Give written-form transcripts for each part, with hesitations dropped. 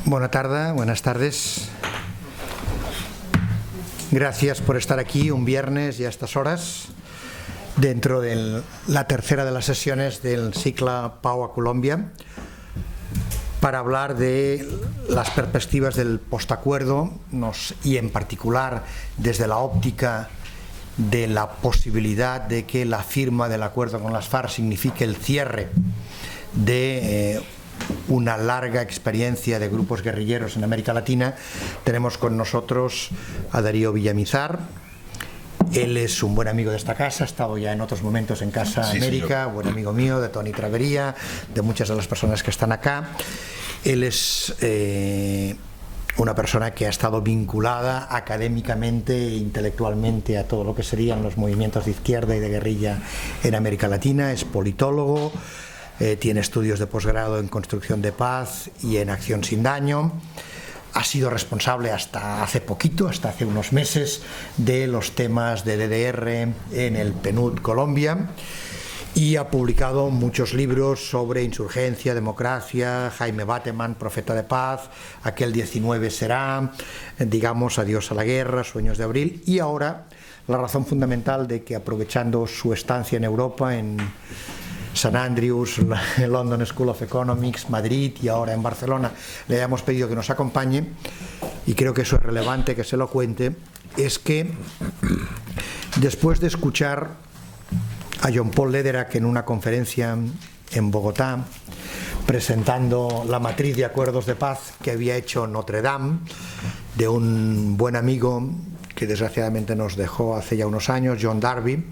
Buenas tardes. Gracias por estar aquí un viernes y a estas horas dentro de la tercera de las sesiones del cicle Pau a Colombia para hablar de las perspectivas del postacuerdo y en particular desde la óptica de la posibilidad de que la firma del acuerdo con las FARC signifique el cierre de una larga experiencia de grupos guerrilleros en América Latina. Tenemos con nosotros a Darío Villamizar. Él es un buen amigo de esta casa, ha estado ya en otros momentos en Casa América, señor. Buen amigo mío, de Tony Travería, de muchas de las personas que están acá. Él es una persona que ha estado vinculada académicamente e intelectualmente a todo lo que serían los movimientos de izquierda y de guerrilla en América Latina. Es politólogo. Tiene estudios de posgrado en construcción de paz y en acción sin daño. Ha sido responsable hasta hace poquito, hasta hace unos meses, de los temas de DDR en el PNUD Colombia y ha publicado muchos libros sobre insurgencia, democracia, Jaime Bateman, Profeta de Paz, Aquel 19 será, digamos, Adiós a la guerra, Sueños de abril, y ahora la razón fundamental de que, aprovechando su estancia en Europa, en St. Andrews, London School of Economics, Madrid y ahora en Barcelona, le hayamos pedido que nos acompañe, y creo que eso es relevante que se lo cuente, es que después de escuchar a John Paul Lederach en una conferencia en Bogotá presentando la matriz de acuerdos de paz que había hecho Notre Dame, de un buen amigo que desgraciadamente nos dejó hace ya unos años, John Darby,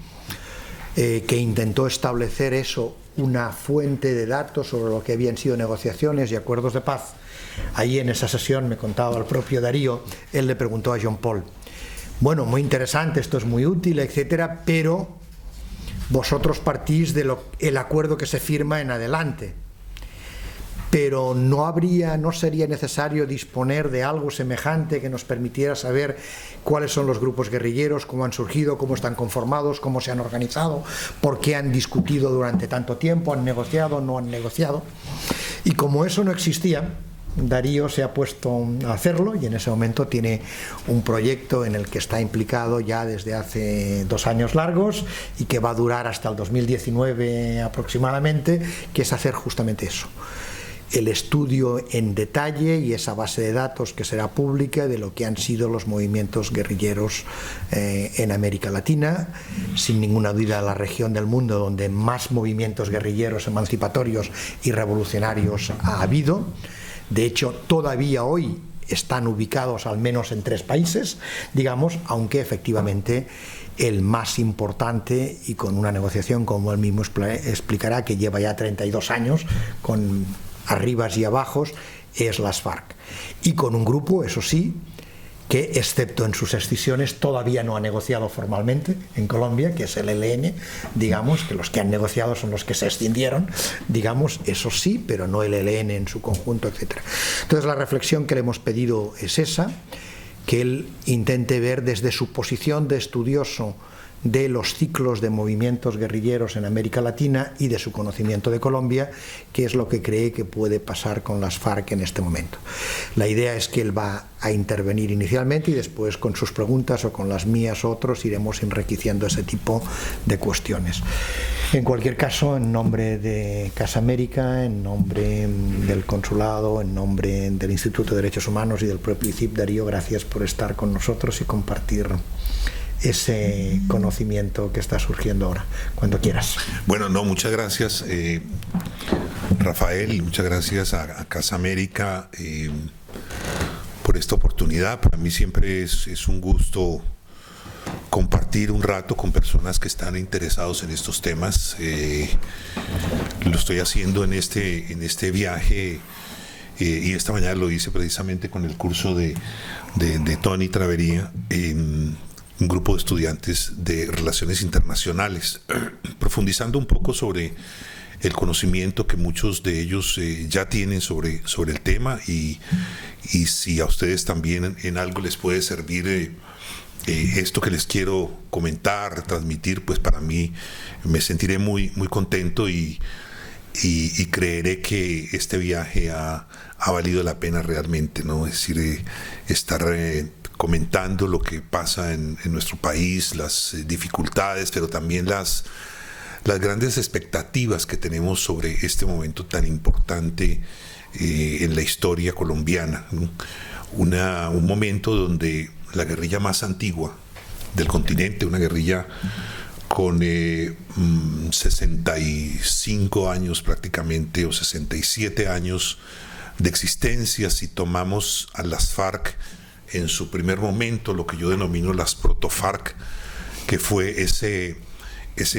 que intentó establecer una fuente de datos sobre lo que habían sido negociaciones y acuerdos de paz. Ahí en esa sesión, me contaba el propio Darío, él le preguntó a John Paul: bueno, muy interesante, esto es muy útil, etcétera, pero vosotros partís de el acuerdo que se firma en adelante, pero no sería necesario disponer de algo semejante que nos permitiera saber cuáles son los grupos guerrilleros, cómo han surgido, cómo están conformados, cómo se han organizado, por qué han discutido durante tanto tiempo, han negociado, no han negociado. Y como eso no existía, Darío se ha puesto a hacerlo y en ese momento tiene un proyecto en el que está implicado ya desde hace 2 años largos y que va a durar hasta el 2019 aproximadamente, que es hacer justamente eso: el estudio en detalle y esa base de datos que será pública de lo que han sido los movimientos guerrilleros en América Latina, sin ninguna duda la región del mundo donde más movimientos guerrilleros emancipatorios y revolucionarios ha habido. De hecho, todavía hoy están ubicados al menos en 3 países, digamos, aunque efectivamente el más importante, y con una negociación, como él mismo explicará, que lleva ya 32 años, con arribas y abajos, es las FARC. Y con un grupo, eso sí, que excepto en sus escisiones todavía no ha negociado formalmente en Colombia, que es el ELN, digamos, que los que han negociado son los que se escindieron, digamos, eso sí, pero no el ELN en su conjunto, etc. Entonces la reflexión que le hemos pedido es esa, que él intente ver desde su posición de estudioso de los ciclos de movimientos guerrilleros en América Latina y de su conocimiento de Colombia, qué es lo que cree que puede pasar con las FARC en este momento. La idea es que él va a intervenir inicialmente y después, con sus preguntas o con las mías o otros, iremos enriqueciendo ese tipo de cuestiones. En cualquier caso, en nombre de Casa América, en nombre del Consulado, en nombre del Instituto de Derechos Humanos y del propio ICIP, Darío, gracias por estar con nosotros y compartir ese conocimiento que está surgiendo ahora. Cuando quieras. Bueno, muchas gracias, Rafael, muchas gracias a Casa América por esta oportunidad. Para mí siempre es un gusto compartir un rato con personas que están interesados en estos temas. Lo estoy haciendo en este viaje, y esta mañana lo hice precisamente con el curso de Tony Travería, un grupo de estudiantes de Relaciones Internacionales, profundizando un poco sobre el conocimiento que muchos de ellos ya tienen sobre el tema, y si a ustedes también en algo les puede servir esto que les quiero comentar, transmitir, pues para mí me sentiré muy, muy contento, y y creeré que este viaje ha valido la pena realmente, ¿no? Es decir, estar comentando lo que pasa en nuestro país, las dificultades, pero también las grandes expectativas que tenemos sobre este momento tan importante en la historia colombiana, ¿no? Un momento donde la guerrilla más antigua del continente, una guerrilla con 65 años prácticamente, o 67 años de existencia, si tomamos a las FARC en su primer momento, lo que yo denomino las proto-FARC, que fue ese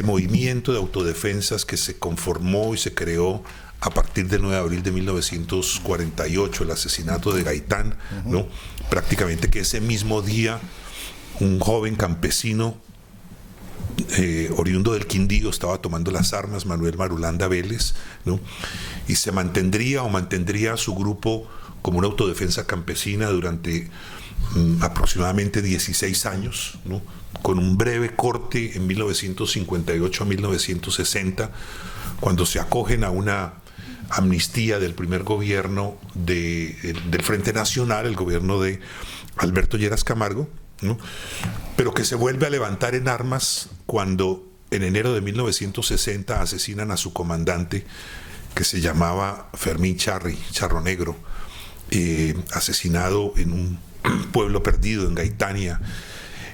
movimiento de autodefensas que se conformó y se creó a partir del 9 de abril de 1948, el asesinato de Gaitán, ¿no? Prácticamente que ese mismo día un joven campesino oriundo del Quindío estaba tomando las armas, Manuel Marulanda Vélez, ¿no? Y se mantendría su grupo como una autodefensa campesina durante aproximadamente 16 años, ¿no? Con un breve corte en 1958 a 1960, cuando se acogen a una amnistía del primer gobierno del Frente Nacional, el gobierno de Alberto Lleras Camargo, ¿no? Pero que se vuelve a levantar en armas cuando en enero de 1960 asesinan a su comandante, que se llamaba Fermín Charro Negro, asesinado en un pueblo perdido en Gaitania,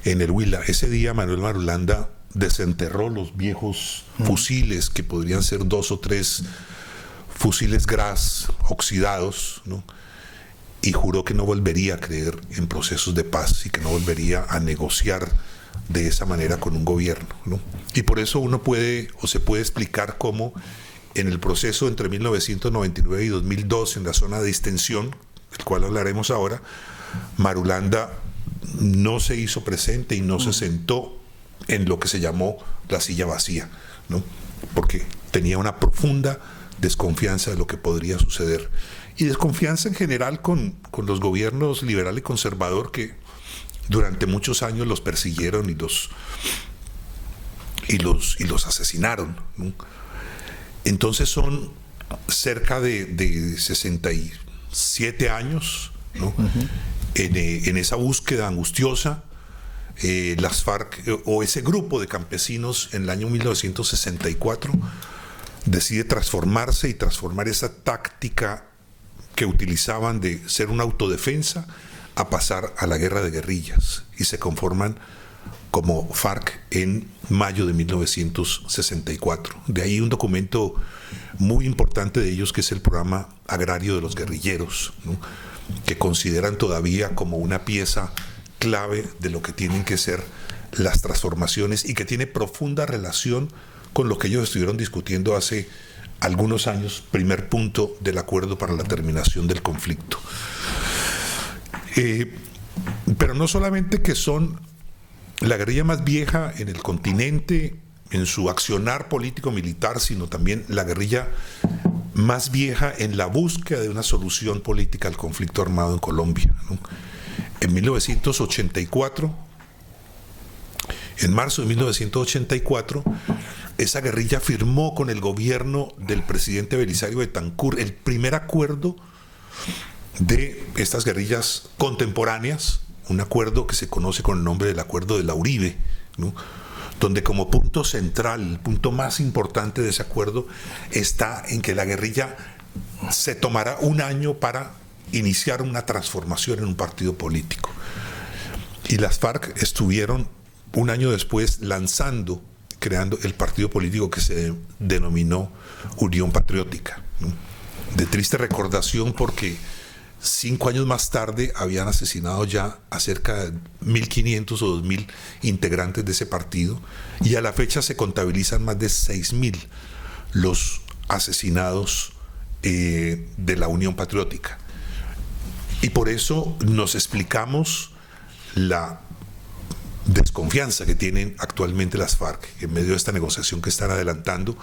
en el Huila. Ese día Manuel Marulanda desenterró los viejos fusiles, que podrían ser 2 o 3 fusiles Gras oxidados, ¿no? Y juró que no volvería a creer en procesos de paz y que no volvería a negociar de esa manera con un gobierno, ¿no? Y por eso uno se puede explicar cómo en el proceso entre 1999 y 2002, en la zona de distensión, del cual hablaremos ahora, Marulanda no se hizo presente y no se sentó en lo que se llamó la silla vacía, ¿no? Porque tenía una profunda desconfianza de lo que podría suceder, y desconfianza en general con los gobiernos liberal y conservador que durante muchos años los persiguieron y los asesinaron, ¿no? Entonces son cerca de 67 años, ¿no? En esa búsqueda angustiosa, las FARC o ese grupo de campesinos en el año 1964 decide transformarse y transformar esa táctica que utilizaban de ser una autodefensa a pasar a la guerra de guerrillas, y se conforman como FARC en mayo de 1964. De ahí un documento muy importante de ellos, que es el Programa Agrario de los Guerrilleros, ¿no? Que consideran todavía como una pieza clave de lo que tienen que ser las transformaciones, y que tiene profunda relación con lo que ellos estuvieron discutiendo hace algunos años, primer punto del acuerdo para la terminación del conflicto. Pero no solamente que son la guerrilla más vieja en el continente en su accionar político-militar, sino también la guerrilla más vieja en la búsqueda de una solución política al conflicto armado en Colombia, ¿no? En 1984, en marzo de 1984, esa guerrilla firmó con el gobierno del presidente Belisario Betancur el primer acuerdo de estas guerrillas contemporáneas, un acuerdo que se conoce con el nombre del Acuerdo de la Uribe, ¿no? Donde como punto central, el punto más importante de ese acuerdo está en que la guerrilla se tomará un año para iniciar una transformación en un partido político. Y las FARC estuvieron un año después creando el partido político que se denominó Unión Patriótica, ¿no? De triste recordación, porque 5 años más tarde habían asesinado ya a cerca de 1.500 o 2.000 integrantes de ese partido, y a la fecha se contabilizan más de 6.000 los asesinados de la Unión Patriótica. Y por eso nos explicamos la desconfianza que tienen actualmente las FARC en medio de esta negociación que están adelantando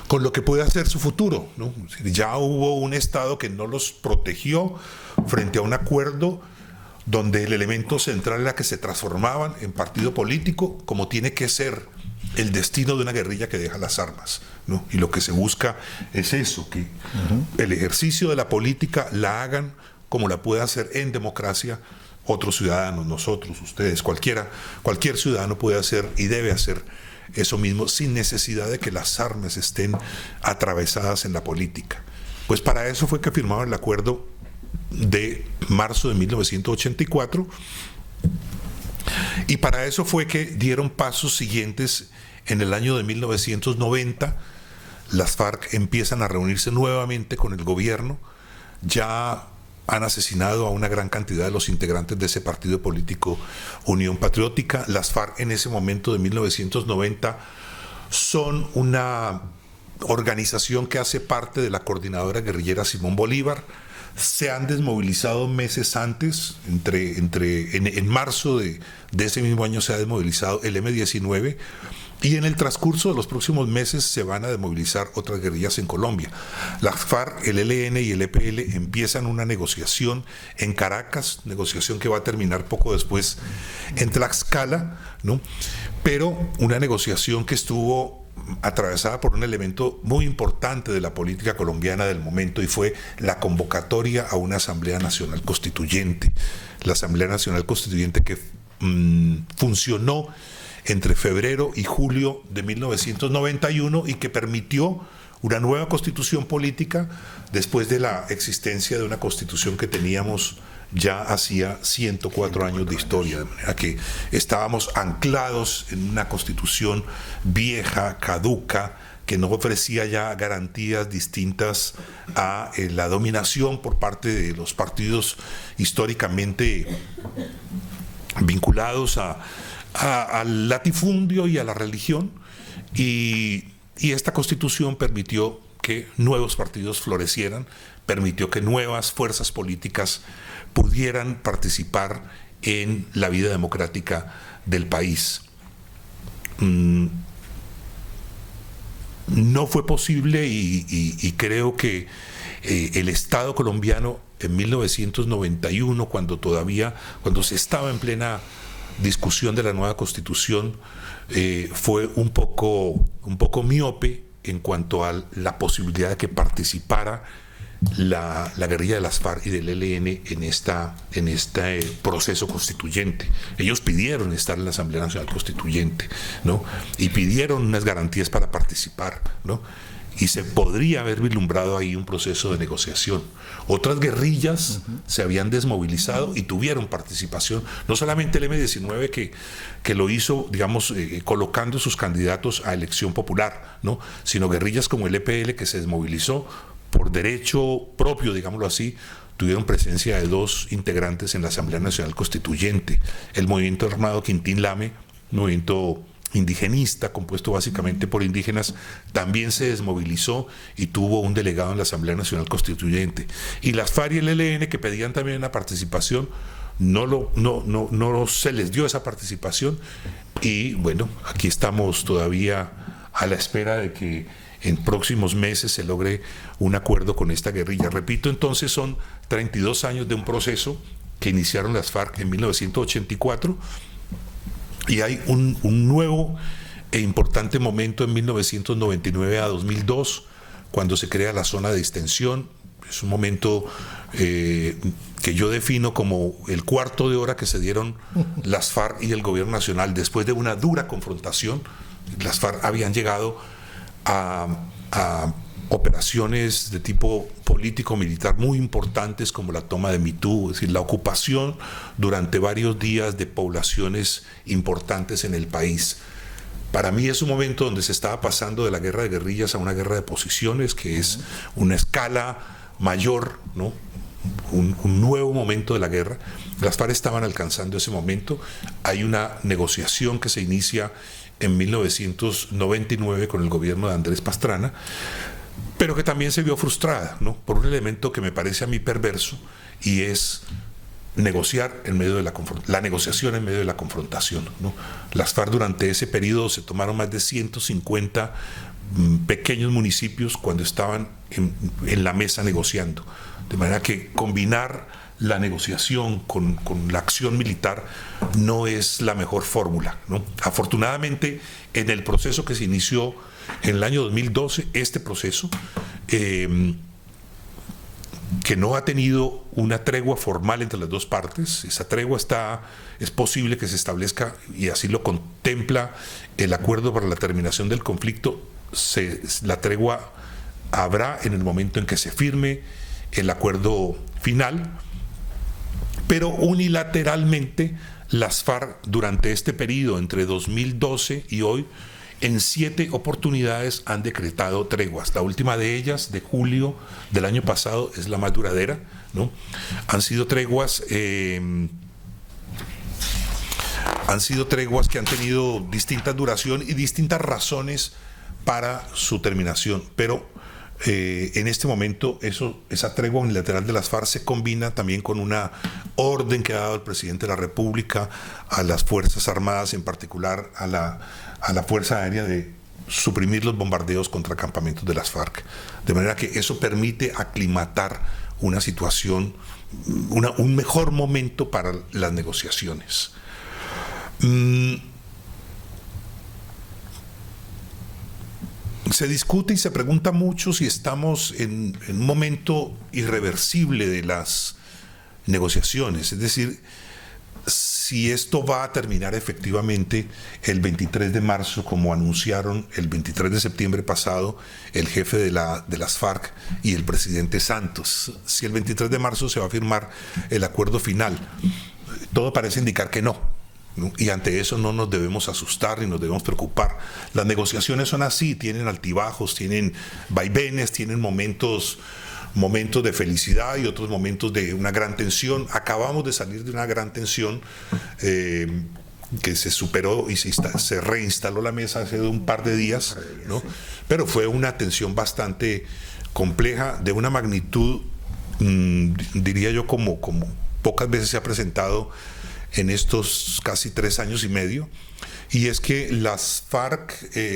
con lo que puede hacer su futuro, ¿no? Ya hubo un Estado que no los protegió frente a un acuerdo donde el elemento central era que se transformaban en partido político, como tiene que ser el destino de una guerrilla que deja las armas, ¿no? Y lo que se busca es eso, que el ejercicio de la política la hagan como la puede hacer en democracia otros ciudadanos, nosotros, ustedes, cualquier ciudadano puede hacer y debe hacer eso mismo sin necesidad de que las armas estén atravesadas en la política. Pues para eso fue que firmaron el acuerdo de marzo de 1984 y para eso fue que dieron pasos siguientes en el año de 1990. Las FARC empiezan a reunirse nuevamente con el gobierno, ya han asesinado a una gran cantidad de los integrantes de ese partido político Unión Patriótica. Las FARC en ese momento de 1990 son una organización que hace parte de la coordinadora guerrillera Simón Bolívar. Se han desmovilizado meses antes, en marzo de ese mismo año se ha desmovilizado el M-19 y en el transcurso de los próximos meses se van a desmovilizar otras guerrillas en Colombia. Las FARC, el ELN y el EPL empiezan una negociación en Caracas, negociación que va a terminar poco después en Tlaxcala, ¿no? Pero una negociación que estuvo atravesada por un elemento muy importante de la política colombiana del momento y fue la convocatoria a una Asamblea Nacional Constituyente. La Asamblea Nacional Constituyente que funcionó entre febrero y julio de 1991 y que permitió una nueva constitución política después de la existencia de una constitución que teníamos ya hacía 104 años de historia, de manera que estábamos anclados en una constitución vieja, caduca, que no ofrecía ya garantías distintas a la dominación por parte de los partidos históricamente vinculados al latifundio y a la religión, y esta constitución permitió que nuevos partidos florecieran, permitió que nuevas fuerzas políticas pudieran participar en la vida democrática del país. No fue posible y creo que el Estado colombiano en 1991, cuando se estaba en plena discusión de la nueva Constitución, fue un poco miope en cuanto a la posibilidad de que participara la guerrilla de las FARC y del ELN en este proceso constituyente. Ellos pidieron estar en la Asamblea Nacional Constituyente, ¿no? Y pidieron unas garantías para participar, ¿no? Y se podría haber vislumbrado ahí un proceso de negociación. Otras guerrillas se habían desmovilizado y tuvieron participación, no solamente el M-19 que lo hizo, digamos, colocando sus candidatos a elección popular, ¿no? Sino guerrillas como el EPL, que se desmovilizó por derecho propio, digámoslo así, tuvieron presencia de 2 integrantes en la Asamblea Nacional Constituyente. El movimiento armado Quintín Lame, movimiento indigenista, compuesto básicamente por indígenas, también se desmovilizó y tuvo un delegado en la Asamblea Nacional Constituyente. Y las FARC y el ELN, que pedían también una participación, no se les dio esa participación, y bueno, aquí estamos todavía a la espera de que en próximos meses se logre un acuerdo con esta guerrilla. Repito, entonces son 32 años de un proceso que iniciaron las FARC en 1984, y hay un nuevo e importante momento en 1999 a 2002, cuando se crea la zona de distensión. Es un momento que yo defino como el cuarto de hora que se dieron las FARC y el gobierno nacional después de una dura confrontación. Las FARC habían llegado a operaciones de tipo político-militar muy importantes, como la toma de Mitú, es decir, la ocupación durante varios días de poblaciones importantes en el país. Para mí es un momento donde se estaba pasando de la guerra de guerrillas a una guerra de posiciones, que es una escala mayor, ¿no? Un nuevo momento de la guerra. Las FARC estaban alcanzando ese momento. Hay una negociación que se inicia en 1999 con el gobierno de Andrés Pastrana, pero que también se vio frustrada, ¿no? Por un elemento que me parece a mí perverso, y es negociar en medio de la negociación en medio de la confrontación, ¿no? Las FARC durante ese periodo se tomaron más de 150 pequeños municipios cuando estaban en la mesa negociando, de manera que combinar la negociación con la acción militar no es la mejor fórmula, ¿no? Afortunadamente, en el proceso que se inició en el año 2012, este proceso, que no ha tenido una tregua formal entre las dos partes, esa tregua es posible que se establezca, y así lo contempla el acuerdo para la terminación del conflicto. La tregua habrá en el momento en que se firme el acuerdo final, pero unilateralmente las FARC durante este periodo entre 2012 y hoy en 7 oportunidades han decretado treguas. La última de ellas, de julio del año pasado, es la más duradera, ¿no? Han sido treguas que han tenido distinta duración y distintas razones para su terminación, pero en este momento esa tregua unilateral de las FARC se combina también con una orden que ha dado el presidente de la República a las Fuerzas Armadas, en particular a la Fuerza Aérea, de suprimir los bombardeos contra campamentos de las FARC. De manera que eso permite aclimatar una situación, un mejor momento para las negociaciones. Se discute y se pregunta mucho si estamos en un momento irreversible de las negociaciones, es decir, si esto va a terminar efectivamente el 23 de marzo, como anunciaron el 23 de septiembre pasado el jefe de las FARC y el presidente Santos. Si el 23 de marzo se va a firmar el acuerdo final, todo parece indicar que no. Y ante eso no nos debemos asustar ni nos debemos preocupar. Las negociaciones son así, tienen altibajos, tienen vaivenes, tienen momentos de felicidad y otros momentos de una gran tensión. Acabamos de salir de una gran tensión que se superó y se reinstaló la mesa hace un par de días, ¿no? Pero fue una tensión bastante compleja, de una magnitud, diría yo, como pocas veces se ha presentado en estos casi 3 años y medio, y es que las FARC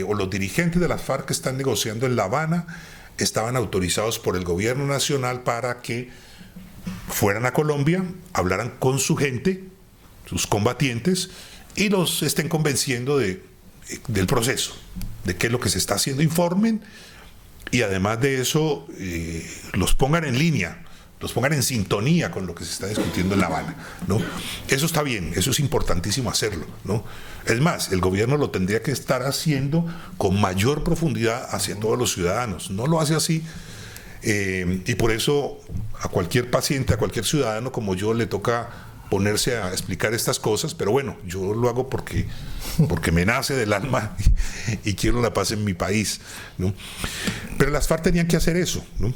o los dirigentes de las FARC que están negociando en La Habana estaban autorizados por el gobierno nacional para que fueran a Colombia, hablaran con su gente, sus combatientes, y los estén convenciendo del proceso, de qué es lo que se está haciendo, informen, y además de eso los pongan en línea, los pongan en sintonía con lo que se está discutiendo en La Habana, ¿no? Eso está bien, eso es importantísimo hacerlo, ¿no? Es más, el gobierno lo tendría que estar haciendo con mayor profundidad hacia todos los ciudadanos. No lo hace así, y por eso a cualquier paciente, a cualquier ciudadano como yo, le toca ponerse a explicar estas cosas, pero bueno, yo lo hago porque me nace del alma y quiero la paz en mi país, ¿no? Pero las FARC tenían que hacer eso, ¿no?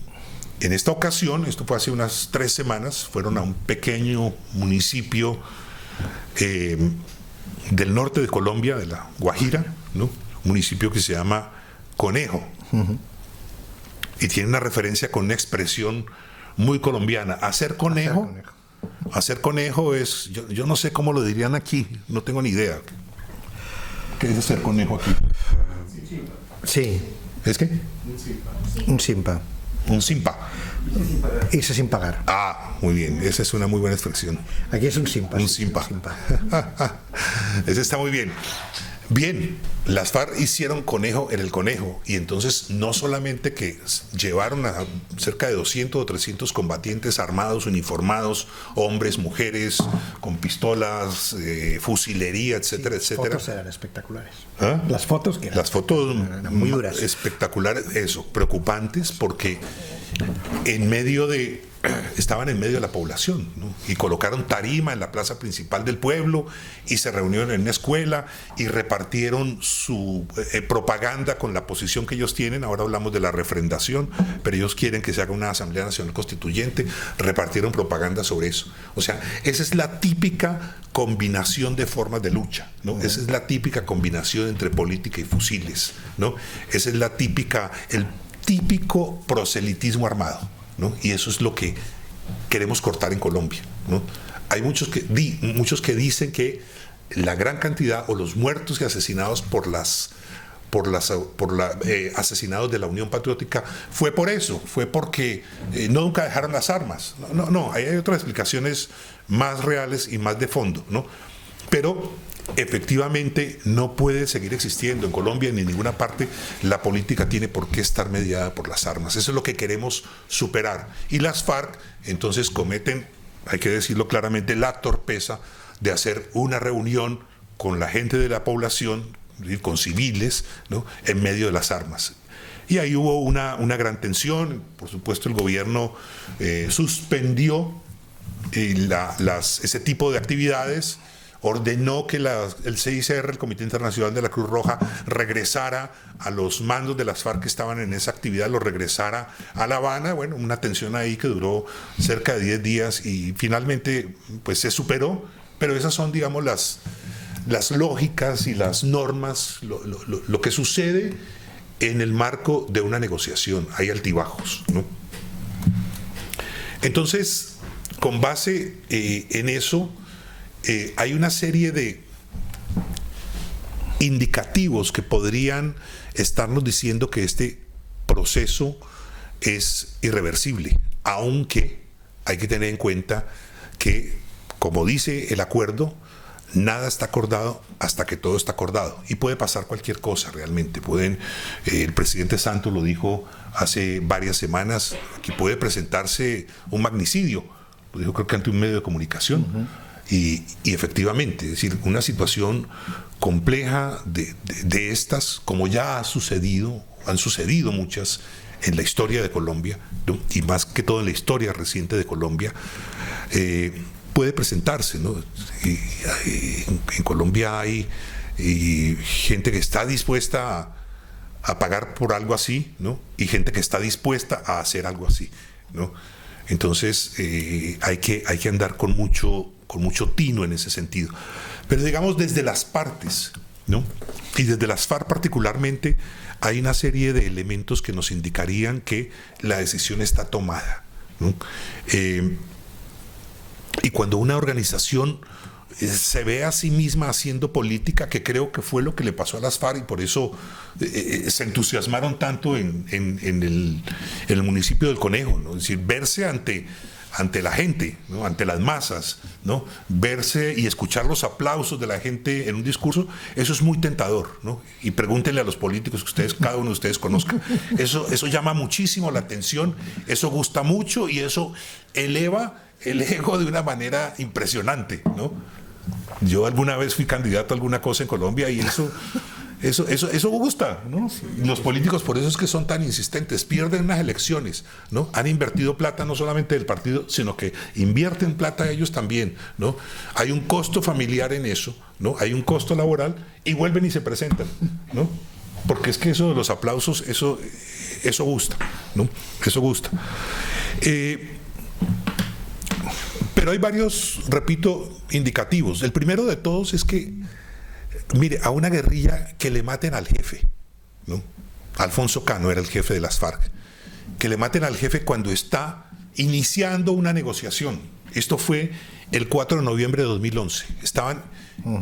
En esta ocasión, esto fue hace unas 3 semanas, fueron a un pequeño municipio del norte de Colombia, de la Guajira, ¿no? Un municipio que se llama Conejo. Uh-huh. Y tiene una referencia con una expresión muy colombiana. Hacer conejo es, yo no sé cómo lo dirían aquí, no tengo ni idea. ¿Qué es hacer conejo aquí? Sí. ¿Es qué? Un simpa. Un simpa. Irse sin pagar. Ah, muy bien, esa es una muy buena expresión. Aquí es un simpa. Un simpa. Ese está muy bien. Bien, las FARC hicieron conejo en el Conejo, y entonces no solamente que llevaron a cerca de 200 o 300 combatientes armados, uniformados, hombres, mujeres, con pistolas, fusilería, etcétera, sí, etcétera. Las fotos eran espectaculares. ¿Ah? Las fotos que eran. Las fotos eran muy duras. Espectaculares, eso, preocupantes, porque estaban en medio de la población, ¿no? Y colocaron tarima en la plaza principal del pueblo y se reunieron en una escuela y repartieron su propaganda con la posición que ellos tienen. Ahora hablamos de la refrendación, pero ellos quieren que se haga una Asamblea Nacional Constituyente. Repartieron propaganda sobre eso. O sea, esa es la típica combinación de formas de lucha, ¿no? Esa es la típica combinación entre política y fusiles, ¿no? Esa es el típico proselitismo armado, ¿no? Y eso es lo que queremos cortar en Colombia, ¿no? Hay muchos que dicen que la gran cantidad, o los muertos y asesinados por asesinados de la Unión Patriótica fue por eso, fue porque nunca dejaron las armas. No, ahí hay otras explicaciones más reales y más de fondo, ¿no? Pero efectivamente no puede seguir existiendo en Colombia ni en ninguna parte. La política tiene por qué estar mediada por las armas. Eso es lo que queremos superar. Y las FARC entonces cometen, hay que decirlo claramente, la torpeza de hacer una reunión con la gente de la población, con civiles, ¿no?, en medio de las armas. Y ahí hubo una gran tensión. Por supuesto, el gobierno suspendió ese tipo de actividades, ordenó que el CICR, el Comité Internacional de la Cruz Roja, regresara a los mandos de las FARC que estaban en esa actividad, los regresara a La Habana. Bueno, una tensión ahí que duró cerca de 10 días y finalmente pues se superó, pero esas son, digamos, las lógicas y las normas, lo que sucede en el marco de una negociación. Hay altibajos, ¿no? Entonces, con base en eso, hay una serie de indicativos que podrían estarnos diciendo que este proceso es irreversible, aunque hay que tener en cuenta que, como dice el acuerdo, nada está acordado hasta que todo está acordado, y puede pasar cualquier cosa realmente. El presidente Santos lo dijo hace varias semanas, que puede presentarse un magnicidio, lo dijo creo que ante un medio de comunicación. Y efectivamente, es decir, una situación compleja de estas, como ya han sucedido muchas en la historia de Colombia, ¿no?, y más que todo en la historia reciente de Colombia, puede presentarse, ¿no? En Colombia hay gente que está dispuesta a pagar por algo así, ¿no?, y gente que está dispuesta a hacer algo así, ¿no? Entonces hay que andar con mucho tino en ese sentido. Pero digamos, desde las partes, ¿no?, y desde las FARC particularmente, hay una serie de elementos que nos indicarían que la decisión está tomada, ¿no? Y cuando una organización se ve a sí misma haciendo política, que creo que fue lo que le pasó a las FARC, y por eso se entusiasmaron tanto en el municipio del Conejo, ¿no? Es decir, verse ante la gente, ¿no?, ante las masas, ¿no?, verse y escuchar los aplausos de la gente en un discurso, eso es muy tentador, ¿no? Y pregúntenle a los políticos que cada uno de ustedes conozca. Eso llama muchísimo la atención, eso gusta mucho y eso eleva el ego de una manera impresionante, ¿no? Yo alguna vez fui candidato a alguna cosa en Colombia y eso gusta, ¿no? Los políticos, por eso es que son tan insistentes, pierden unas elecciones, ¿no? Han invertido plata no solamente del partido, sino que invierten plata ellos también, ¿no? Hay un costo familiar en eso, ¿no? Hay un costo laboral y vuelven y se presentan, ¿no? Porque es que eso de los aplausos, eso gusta, ¿no? Eso gusta. Pero hay varios, repito, indicativos. El primero de todos es que, mire, a una guerrilla que le maten al jefe, ¿no? Alfonso Cano era el jefe de las FARC. Que le maten al jefe cuando está iniciando una negociación. Esto fue el 4 de noviembre de 2011. Estaban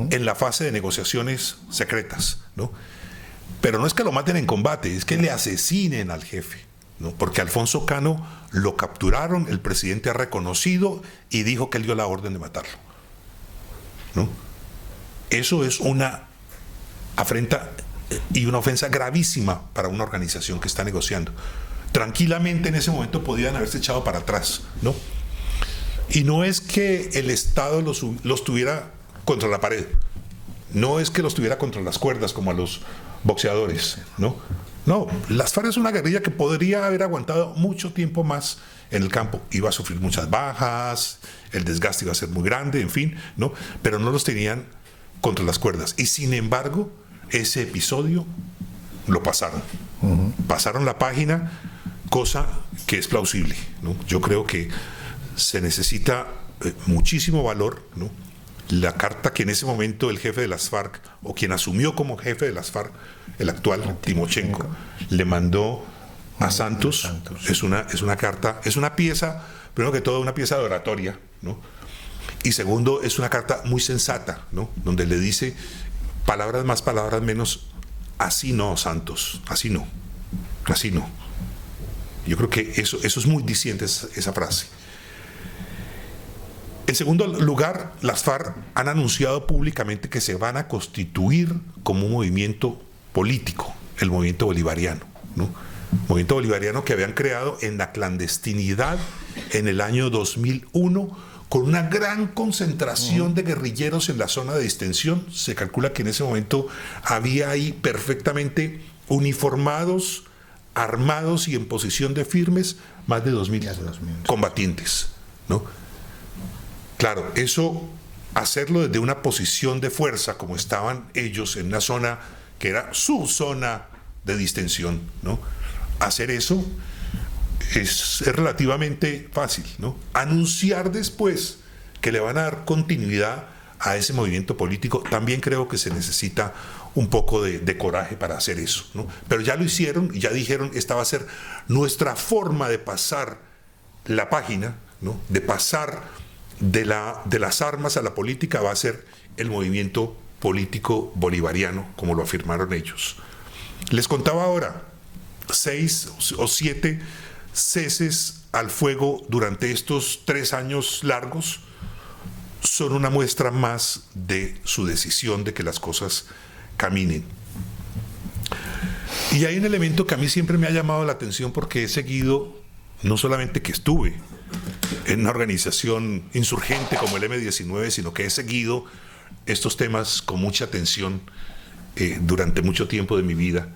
en la fase de negociaciones secretas, ¿no? Pero no es que lo maten en combate, es que le asesinen al jefe, ¿no? Porque Alfonso Cano lo capturaron, el presidente ha reconocido y dijo que él dio la orden de matarlo, ¿no? Eso es una afrenta y una ofensa gravísima para una organización que está negociando. Tranquilamente en ese momento podían haberse echado para atrás, ¿no? Y no es que el Estado los tuviera contra la pared, no es que los tuviera contra las cuerdas como a los boxeadores, ¿no? No, las FARC es una guerrilla que podría haber aguantado mucho tiempo más en el campo. Iba a sufrir muchas bajas, el desgaste iba a ser muy grande, en fin, ¿no? Pero no los tenían contra las cuerdas. Y sin embargo, ese episodio lo pasaron. Pasaron la página, cosa que es plausible, ¿no? Yo creo que se necesita muchísimo valor, ¿no? La carta que en ese momento el jefe de las FARC, o quien asumió como jefe de las FARC, el actual Timochenko, le mandó a Santos, es una carta, es una pieza, primero que todo una pieza de oratoria, ¿no? Y segundo, es una carta muy sensata, ¿no? Donde le dice palabras más, palabras menos, así no, Santos, así no, así no. Yo creo que eso es muy diciente, esa frase. En segundo lugar, las FARC han anunciado públicamente que se van a constituir como un movimiento político, el movimiento bolivariano, ¿no? Movimiento bolivariano que habían creado en la clandestinidad en el año 2001, con una gran concentración de guerrilleros en la zona de distensión. Se calcula que en ese momento había ahí perfectamente uniformados, armados y en posición de firmes más de 2.000 combatientes, ¿no? Claro, eso, hacerlo desde una posición de fuerza, como estaban ellos en una zona que era su zona de distensión, ¿no? Hacer eso es relativamente fácil, ¿no? Anunciar después que le van a dar continuidad a ese movimiento político, también creo que se necesita un poco de coraje para hacer eso, ¿no? Pero ya lo hicieron y ya dijeron, esta va a ser nuestra forma de pasar la página, ¿no? De pasar de las armas a la política, va a ser el movimiento político bolivariano, como lo afirmaron ellos. Les contaba ahora, 6 o 7 ceses al fuego durante estos 3 años largos son una muestra más de su decisión de que las cosas caminen. Y hay un elemento que a mí siempre me ha llamado la atención, porque he seguido, no solamente que estuve en una organización insurgente como el M-19, sino que he seguido estos temas con mucha atención durante mucho tiempo de mi vida.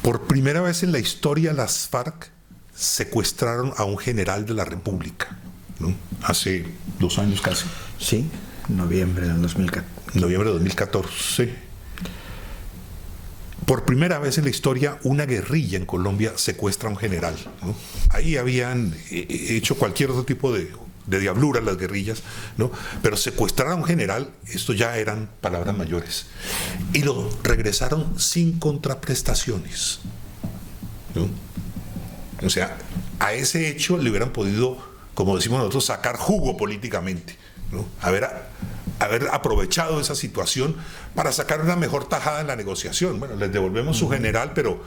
Por primera vez en la historia, las FARC secuestraron a un general de la República, ¿no? Hace 2 años casi. Sí, noviembre del 2014. Noviembre de 2014. Por primera vez en la historia, una guerrilla en Colombia secuestra a un general, ¿no? Ahí habían hecho cualquier otro tipo de diablura las guerrillas, ¿no? Pero secuestrar a un general, esto ya eran palabras mayores. Y lo regresaron sin contraprestaciones, ¿no? O sea, a ese hecho le hubieran podido, como decimos nosotros, sacar jugo políticamente, ¿no? Haber aprovechado esa situación para sacar una mejor tajada en la negociación. Bueno, les devolvemos su general, pero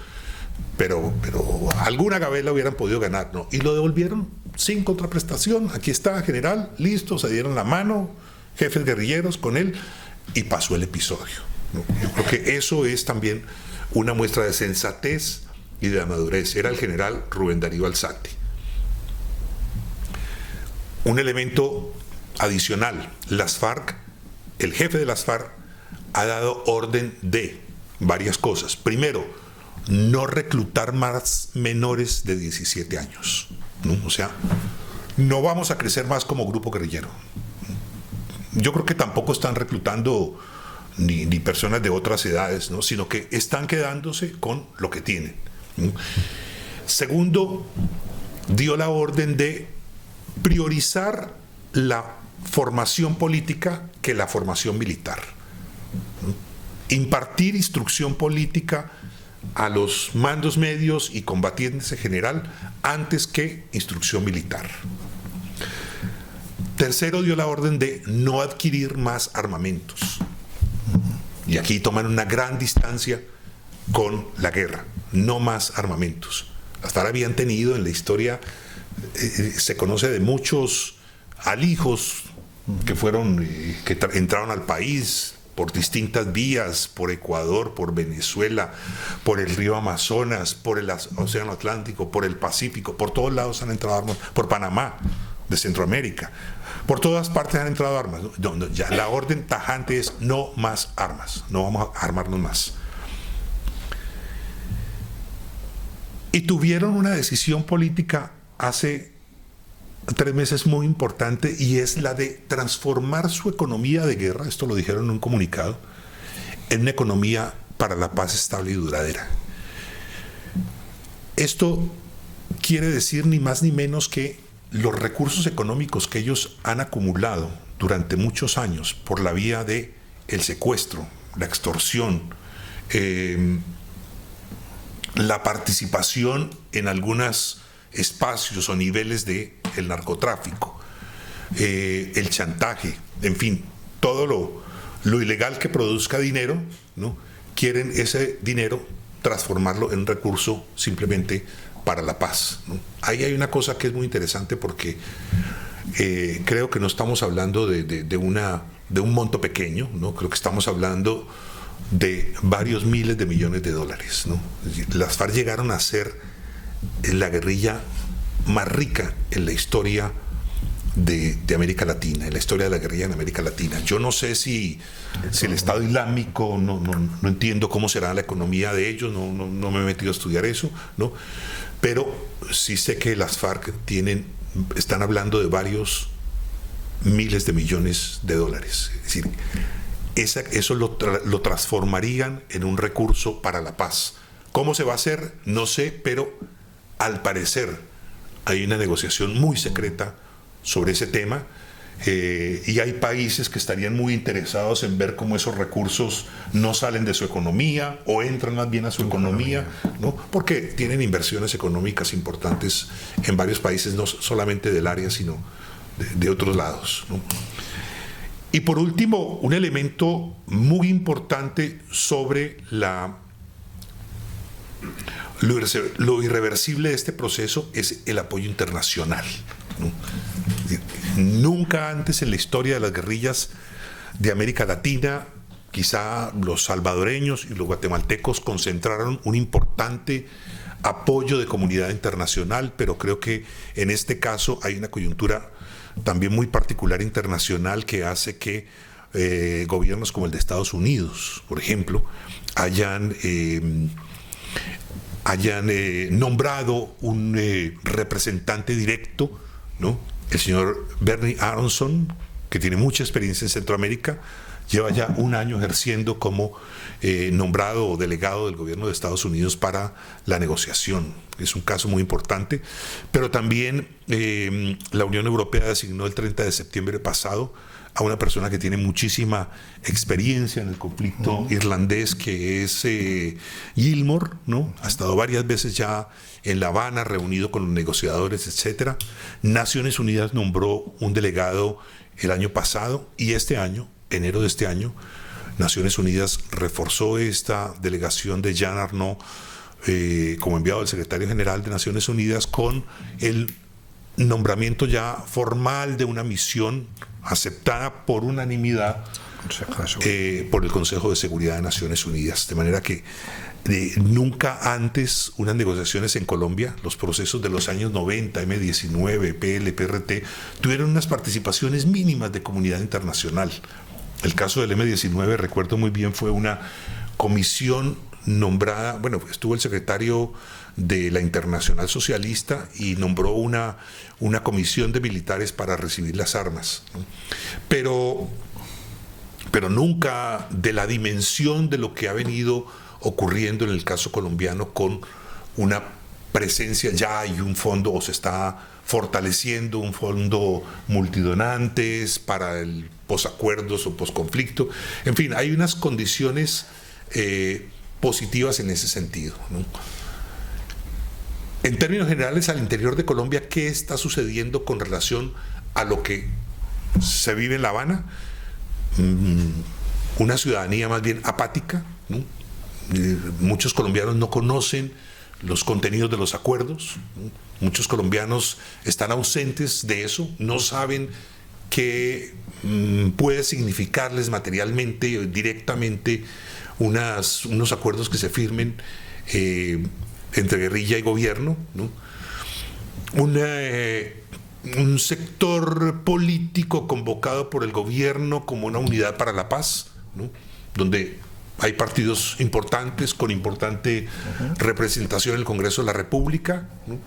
alguna gabela hubieran podido ganar, ¿no? Y lo devolvieron sin contraprestación. Aquí está, general, listo, se dieron la mano, jefes guerrilleros con él, y pasó el episodio, ¿no? Yo creo que eso es también una muestra de sensatez y de madurez. Era el general Rubén Darío Alzate. Un elemento adicional, las FARC, el jefe de las FARC ha dado orden de varias cosas. Primero, no reclutar más menores de 17 años, ¿no? O sea, no vamos a crecer más como grupo guerrillero. Yo creo que tampoco están reclutando ni personas de otras edades, ¿no? Sino que están quedándose con lo que tienen, ¿no? Segundo, dio la orden de priorizar la formación política que la formación militar, ¿no? Impartir instrucción política a los mandos medios y combatientes en general antes que instrucción militar. Tercero, dio la orden de no adquirir más armamentos. Y aquí toman una gran distancia con la guerra. No más armamentos. Hasta ahora habían tenido en la historia, se conoce de muchos alijos que entraron al país por distintas vías, por Ecuador, por Venezuela, por el río Amazonas, por el Océano Atlántico, por el Pacífico, por todos lados han entrado armas, por Panamá, de Centroamérica, por todas partes han entrado armas, ¿no? Ya la orden tajante es no más armas, no vamos a armarnos más. Y tuvieron una decisión política hace 3 meses muy importante, y es la de transformar su economía de guerra, esto lo dijeron en un comunicado, en una economía para la paz estable y duradera. Esto quiere decir ni más ni menos que los recursos económicos que ellos han acumulado durante muchos años por la vía de el secuestro, la extorsión, la participación en algunos espacios o niveles de el narcotráfico, el chantaje, en fin, todo lo ilegal que produzca dinero, ¿no? quieren ese dinero transformarlo en un recurso simplemente para la paz, ¿no? Ahí hay una cosa que es muy interesante porque creo que no estamos hablando de un monto pequeño, ¿no? Creo que estamos hablando de varios miles de millones de dólares, ¿no? Es decir, las FARC llegaron a ser la guerrilla más rica en la historia de América Latina, en la historia de la guerrilla en América Latina. Yo no sé si el Estado Islámico, no entiendo cómo será la economía de ellos, no me he metido a estudiar eso, ¿no? Pero sí sé que las FARC están hablando de varios miles de millones de dólares. Es decir, eso lo transformarían en un recurso para la paz. ¿Cómo se va a hacer? No sé, pero al parecer hay una negociación muy secreta sobre ese tema, y hay países que estarían muy interesados en ver cómo esos recursos no salen de su economía o entran más bien a su economía, ¿no? Porque tienen inversiones económicas importantes en varios países, no solamente del área, sino de otros lados, ¿no? Y por último, un elemento muy importante sobre lo irreversible de este proceso es el apoyo internacional, ¿no? Nunca antes en la historia de las guerrillas de América Latina, quizá los salvadoreños y los guatemaltecos concentraron un importante apoyo de comunidad internacional, pero creo que en este caso hay una coyuntura también muy particular internacional que hace que gobiernos como el de Estados Unidos, por ejemplo, hayan nombrado un representante directo, ¿no? El señor Bernie Aronson, que tiene mucha experiencia en Centroamérica, lleva ya un año ejerciendo como nombrado delegado del gobierno de Estados Unidos para la negociación. Es un caso muy importante, pero también la Unión Europea designó el 30 de septiembre pasado a una persona que tiene muchísima experiencia en el conflicto irlandés, que es Gilmore, ¿no? Ha estado varias veces ya en La Habana, reunido con los negociadores, etcétera. Naciones Unidas nombró un delegado el año pasado, y este año, enero de este año, Naciones Unidas reforzó esta delegación de Jean Arnaud como enviado del secretario general de Naciones Unidas, con el nombramiento ya formal de una misión aceptada por unanimidad por el Consejo de Seguridad de Naciones Unidas, de manera que nunca antes unas negociaciones en Colombia, los procesos de los años 90, M19, PL, PRT, tuvieron unas participaciones mínimas de comunidad internacional. El caso del M19, recuerdo muy bien, fue una comisión nombrada, bueno, estuvo el secretario de la Internacional Socialista y nombró una comisión de militares para recibir las armas, ¿no? Pero nunca de la dimensión de lo que ha venido ocurriendo en el caso colombiano, con una presencia ya y un fondo, o se está fortaleciendo un fondo multidonantes para el posacuerdos o posconflicto. En fin, hay unas condiciones positivas en ese sentido, ¿no? En términos generales, al interior de Colombia, ¿qué está sucediendo con relación a lo que se vive en La Habana? Una ciudadanía más bien apática, ¿no? Muchos colombianos no conocen los contenidos de los acuerdos, ¿no? Muchos colombianos están ausentes de eso, no saben qué puede significarles materialmente, directamente, unos acuerdos que se firmen entre guerrilla y gobierno, ¿no? Un sector político convocado por el gobierno como una unidad para la paz, ¿no? Donde hay partidos importantes con importante representación en el Congreso de la República, ¿no?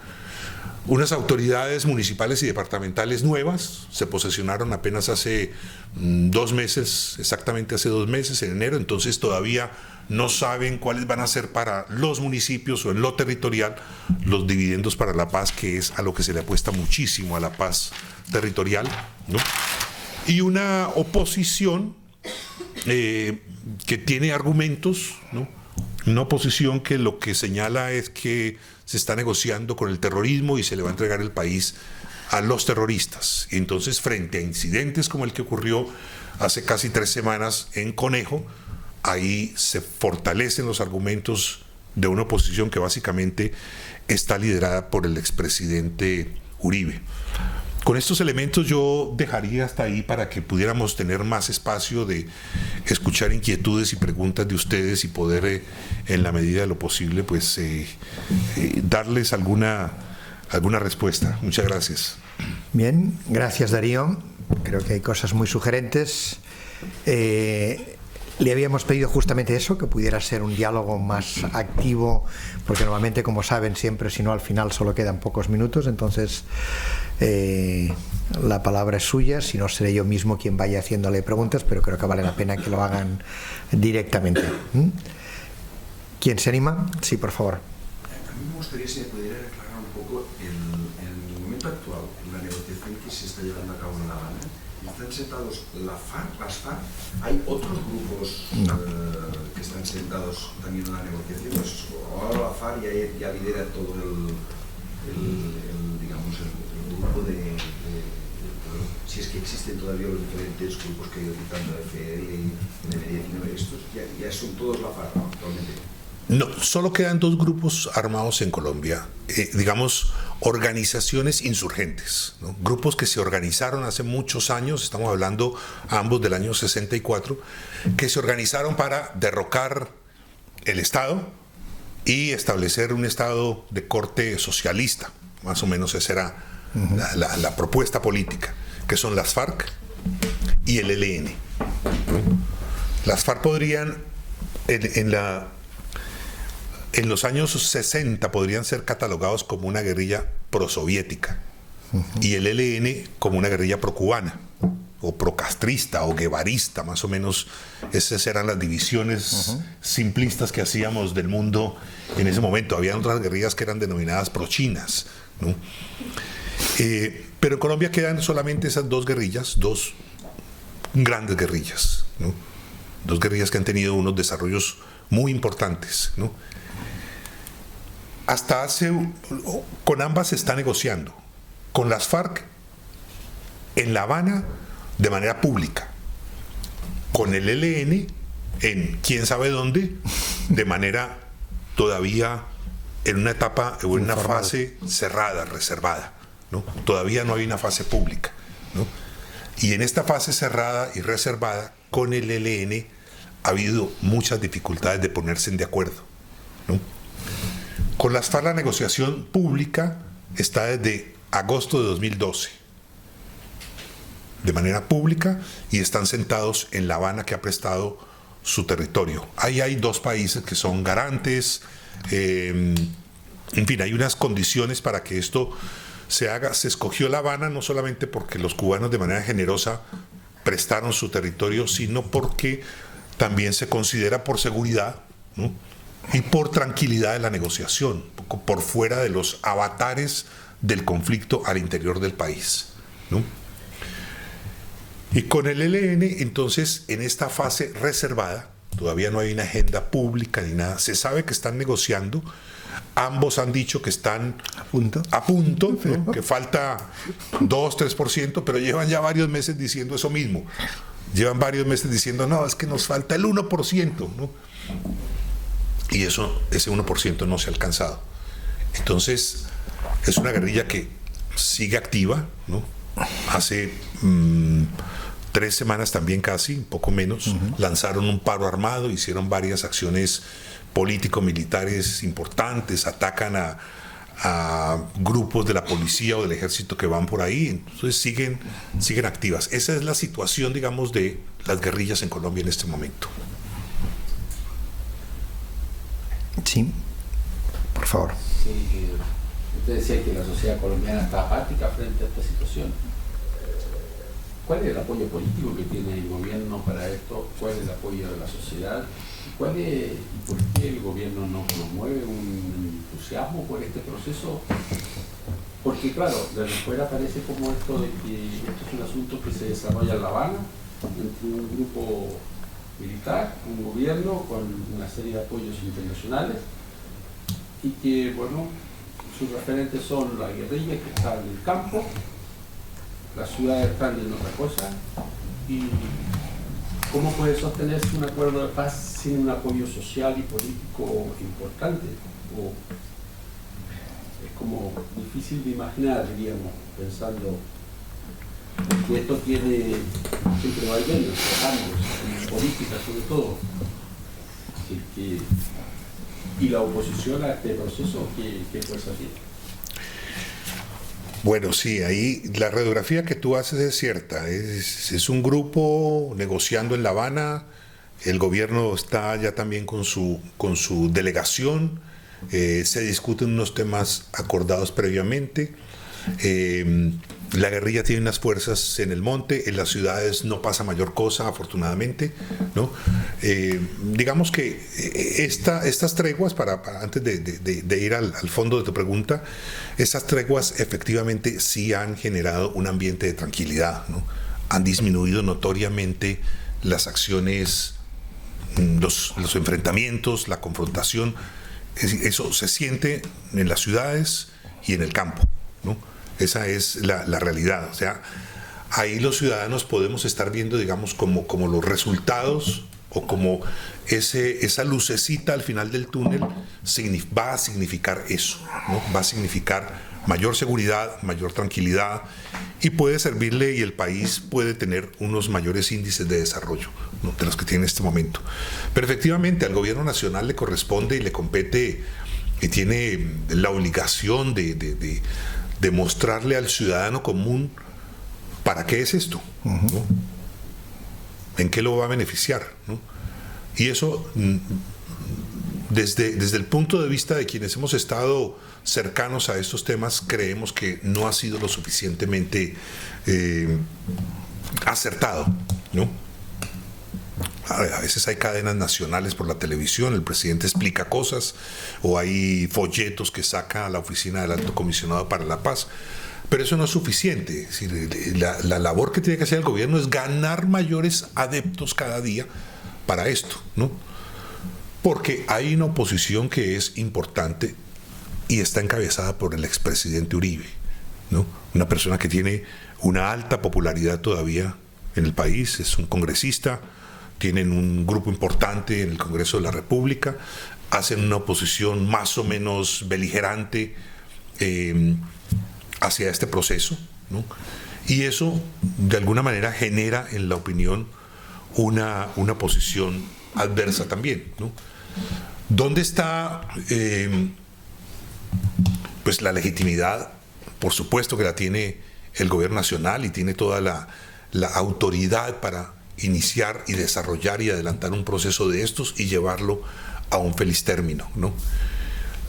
Unas autoridades municipales y departamentales nuevas se posesionaron apenas hace 2 meses, exactamente hace 2 meses, en enero, entonces todavía no saben cuáles van a ser para los municipios o en lo territorial los dividendos para la paz, que es a lo que se le apuesta muchísimo, a la paz territorial, ¿no? Y una oposición que tiene argumentos, ¿no? Una oposición que lo que señala es que se está negociando con el terrorismo y se le va a entregar el país a los terroristas. Y entonces, frente a incidentes como el que ocurrió hace casi 3 semanas en Conejo, ahí se fortalecen los argumentos de una oposición que básicamente está liderada por el expresidente Uribe. Con estos elementos yo dejaría hasta ahí para que pudiéramos tener más espacio de escuchar inquietudes y preguntas de ustedes y poder, en la medida de lo posible, pues darles alguna respuesta. Muchas gracias. Bien, gracias Darío. Creo que hay cosas muy sugerentes. Le habíamos pedido justamente eso, que pudiera ser un diálogo más activo, porque normalmente, como saben, siempre, si no, al final solo quedan pocos minutos, entonces la palabra es suya, si no seré yo mismo quien vaya haciéndole preguntas, pero creo que vale la pena que lo hagan directamente. ¿Quién se anima? Sí, por favor. A mí me gustaría si me pudiera aclarar un poco el momento actual, en la negociación que se está llevando a cabo en La Habana. Están sentados la FARC, las FARC, hay otros grupos que están sentados también en la negociación. Pues ahora la FARC ya lidera todo el grupo si es que existen todavía los diferentes grupos que he ido quitando, FL, M19, estos ya son todos la FARC, ¿no? Actualmente. No, solo quedan dos grupos armados en Colombia, digamos, organizaciones insurgentes, ¿no? Grupos que se organizaron hace muchos años, estamos hablando ambos del año 64, que se organizaron para derrocar el Estado y establecer un Estado de corte socialista, más o menos esa era la propuesta política, que son las FARC y el ELN. Las FARC podrían, en los años 60 podrían ser catalogados como una guerrilla prosoviética y el ELN como una guerrilla procubana o procastrista o guevarista, más o menos esas eran las divisiones simplistas que hacíamos del mundo en ese momento. Había otras guerrillas que eran denominadas prochinas, ¿no? Pero en Colombia quedan solamente esas dos guerrillas, dos grandes guerrillas, ¿no? Dos guerrillas que han tenido unos desarrollos muy importantes, ¿no? Con ambas se está negociando. Con las FARC en La Habana de manera pública. Con el ELN en quién sabe dónde, de manera todavía en una etapa o en una fase cerrada, reservada, ¿no? Todavía no hay una fase pública, ¿no? Y en esta fase cerrada y reservada, con el ELN ha habido muchas dificultades de ponerse de acuerdo, ¿no? Con las FARC la negociación pública está desde agosto de 2012, de manera pública, y están sentados en La Habana, que ha prestado su territorio. Ahí hay dos países que son garantes, en fin, hay unas condiciones para que esto se haga. Se escogió La Habana no solamente porque los cubanos de manera generosa prestaron su territorio, sino porque también se considera por seguridad, ¿no? Y por tranquilidad de la negociación, por fuera de los avatares del conflicto al interior del país, ¿no? Y con el ELN, entonces, en esta fase reservada, todavía no hay una agenda pública ni nada, se sabe que están negociando, ambos han dicho que están a punto, ¿no? Que falta 2-3%, pero llevan ya varios meses diciendo eso mismo, llevan varios meses diciendo, no, es que nos falta el 1%, ¿no? Y ese 1% no se ha alcanzado. Entonces, es una guerrilla que sigue activa, ¿no? Hace 3 semanas también casi, un poco menos, lanzaron un paro armado, hicieron varias acciones político-militares importantes, atacan a grupos de la policía o del ejército que van por ahí, entonces siguen activas. Esa es la situación, digamos, de las guerrillas en Colombia en este momento. Sí, por favor. Sí, usted decía que la sociedad colombiana está apática frente a esta situación. ¿Cuál es el apoyo político que tiene el gobierno para esto? ¿Cuál es el apoyo de la sociedad? ¿Por qué el gobierno no promueve un entusiasmo por este proceso? Porque claro, desde fuera parece como esto de que esto es un asunto que se desarrolla en La Habana entre un grupo militar, un gobierno con una serie de apoyos internacionales y que, bueno, sus referentes son la guerrilla que está en el campo, las ciudades están en otra cosa y ¿cómo puede sostenerse un acuerdo de paz sin un apoyo social y político importante? Es como difícil de imaginar, diríamos, pensando que esto tiene siempre vaivenes, cambios, en política sobre todo. ¿Y la oposición a este proceso qué fuerza tiene? Bueno, sí, ahí la radiografía que tú haces es cierta. Es un grupo negociando en La Habana. El gobierno está ya también con su delegación. Se discuten unos temas acordados previamente. La guerrilla tiene unas fuerzas en el monte, en las ciudades no pasa mayor cosa, afortunadamente, ¿no? Digamos que estas treguas, antes de ir al fondo de tu pregunta, estas treguas efectivamente sí han generado un ambiente de tranquilidad, ¿no? Han disminuido notoriamente las acciones, los enfrentamientos, la confrontación. Eso se siente en las ciudades y en el campo, ¿no? Esa es la realidad. O sea, ahí los ciudadanos podemos estar viendo, digamos, como los resultados o como esa lucecita al final del túnel va a significar eso, ¿no? Va a significar mayor seguridad, mayor tranquilidad, y puede servirle, y el país puede tener unos mayores índices de desarrollo, ¿no?, de los que tiene en este momento. Pero efectivamente al gobierno nacional le corresponde y le compete y tiene la obligación de mostrarle al ciudadano común para qué es esto, ¿no? En qué lo va a beneficiar, ¿no? Y eso, desde el punto de vista de quienes hemos estado cercanos a estos temas, creemos que no ha sido lo suficientemente acertado, ¿no? A veces hay cadenas nacionales por la televisión, el presidente explica cosas, o hay folletos que saca a la oficina del Alto Comisionado para la Paz, pero eso no es suficiente. Es decir, la labor que tiene que hacer el gobierno es ganar mayores adeptos cada día para esto, ¿no? Porque hay una oposición que es importante y está encabezada por el expresidente Uribe, ¿no? Una persona que tiene una alta popularidad todavía en el país, es un congresista, tienen un grupo importante en el Congreso de la República, hacen una oposición más o menos beligerante hacia este proceso, ¿no? Y eso de alguna manera genera en la opinión una posición adversa también, ¿no? ¿Dónde está pues la legitimidad? Por supuesto que la tiene el gobierno nacional y tiene toda la autoridad para iniciar y desarrollar y adelantar un proceso de estos y llevarlo a un feliz término, ¿no?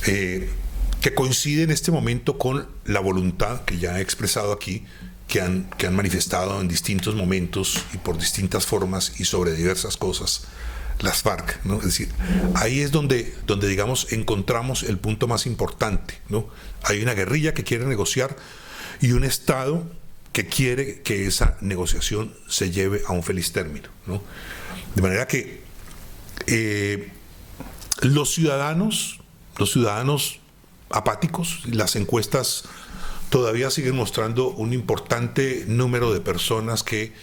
Que coincide en este momento con la voluntad que ya he expresado aquí, que han manifestado en distintos momentos y por distintas formas y sobre diversas cosas las FARC, ¿no? Es decir, ahí es donde digamos encontramos el punto más importante, ¿no? Hay una guerrilla que quiere negociar y un Estado que quiere que esa negociación se lleve a un feliz término, ¿no? De manera que los ciudadanos apáticos, las encuestas todavía siguen mostrando un importante número de personas que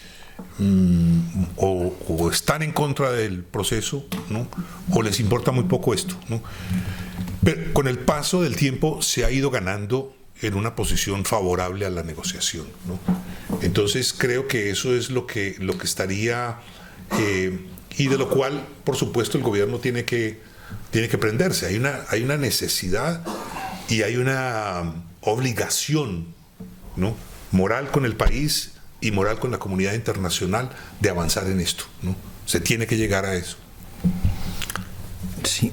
o están en contra del proceso, ¿no?, o les importa muy poco esto, ¿no? Pero con el paso del tiempo se ha ido ganando en una posición favorable a la negociación, ¿no? Entonces creo que eso es lo que estaría y de lo cual por supuesto el gobierno tiene que prenderse. Hay una necesidad y hay una obligación, ¿no?, moral con el país y moral con la comunidad internacional de avanzar en esto, ¿no? Se tiene que llegar a eso. Sí,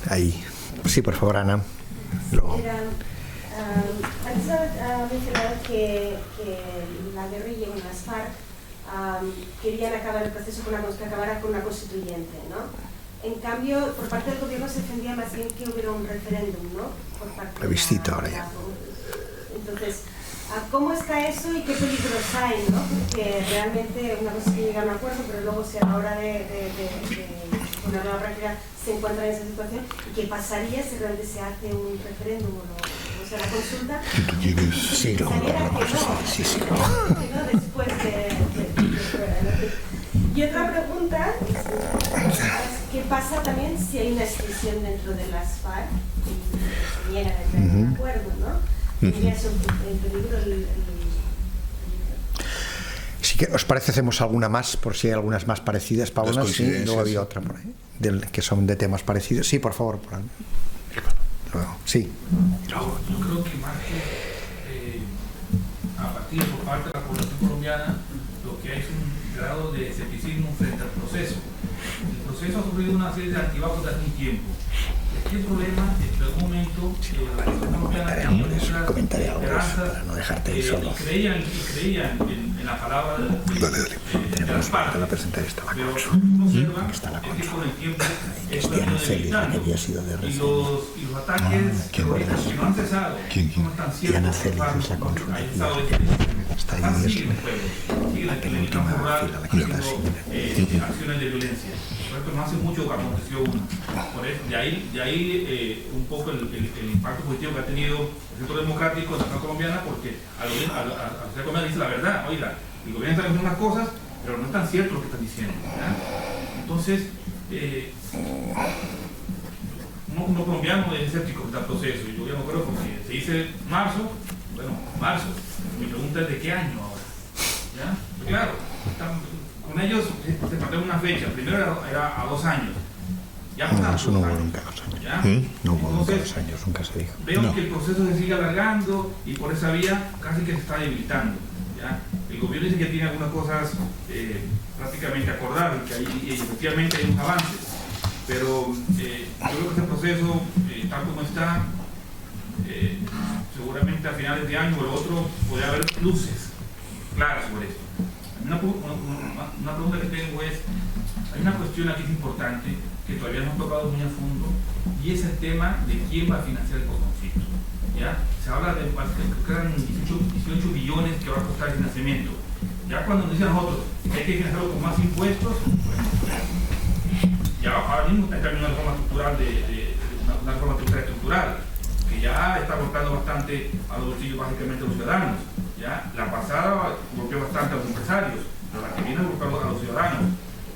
ahí. Sí, por favor, Ana. Antes ha mencionado que la guerrilla y las FARC querían acabar el proceso que acabara con una constituyente, ¿no? En cambio, por parte del gobierno se defendía más bien que hubiera un referéndum, ¿no? Por parte plebiscito ahora ya. Entonces, ¿cómo está eso y qué peligros hay, ¿no? Porque realmente una cosa es que llega a un acuerdo, pero luego si a la hora de ponerlo a la práctica se encuentra en esa situación, ¿y qué pasaría si realmente se hace un referéndum o sea, la consulta? Sí, que no después de fuera, ¿no? Y otra pregunta, ¿qué pasa también si hay una escisión dentro de las FARC y se niegan a entrar en un acuerdo, ¿no? ¿Tendría eso en peligro el Sí, que, ¿os parece hacemos alguna más, por si hay algunas más parecidas, Paula? Sí, y luego había otra por ahí, que son de temas parecidos. Sí, por favor, por ahí. Luego, sí. Yo creo que más que a partir por parte de la población colombiana, lo que hay es un grado de escepticismo frente al proceso. El proceso ha sufrido una serie de altibajos desde hace un tiempo. Aquí el problema es que en algún momento la población colombiana tenía muchas esperanzas para no dejarte ir solo. y creían en la palabra de las partes. Pero uno observa es que con el tiempo esto ha ido debilitando y los ataques que no han cesado, no están siendo hay estado de siguen el pueblo, siguen el campo rural haciendo acciones de violencia. Por ejemplo, no hace mucho aconteció una. De ahí un poco el impacto positivo que ha tenido el Centro Democrático de la Nación Colombiana, porque al Centro Colombiana dice la verdad. Oiga, el gobierno está haciendo unas cosas, pero no es tan cierto lo que están diciendo, ¿verdad? Entonces, uno colombiano es escéptico frente al proceso. Yo ya no creo porque se dice marzo, bueno, marzo. Mi pregunta es de qué año ahora, ¿ya? Pero claro, con ellos se plantea una fecha. Primero era a 2 años. Ya no, eso no hubo nunca 2 años. ¿Ya? No hubo nunca 2 años, nunca se dijo. Veo que el proceso se sigue alargando y por esa vía casi que se está debilitando, ¿ya? El gobierno dice que tiene algunas cosas prácticamente acordadas y efectivamente hay unos avances, pero yo creo que este proceso, tal como está, seguramente a finales de año o el otro podría haber luces claras sobre esto. Una pregunta que tengo es, hay una cuestión aquí importante que todavía no hemos tocado muy a fondo y es el tema de quién va a financiar el conflicto. ¿Ya? Se habla de que eran 18 billones que va a costar el financiamiento. Ya cuando nos dicen nosotros que hay que financiarlo con más impuestos, bueno, ya ahora mismo está en una reforma estructural una reforma estructural que ya está golpeando bastante a los bolsillos básicamente a los ciudadanos. ¿Ya? La pasada golpeó bastante a los empresarios, pero la que viene a golpear a los ciudadanos.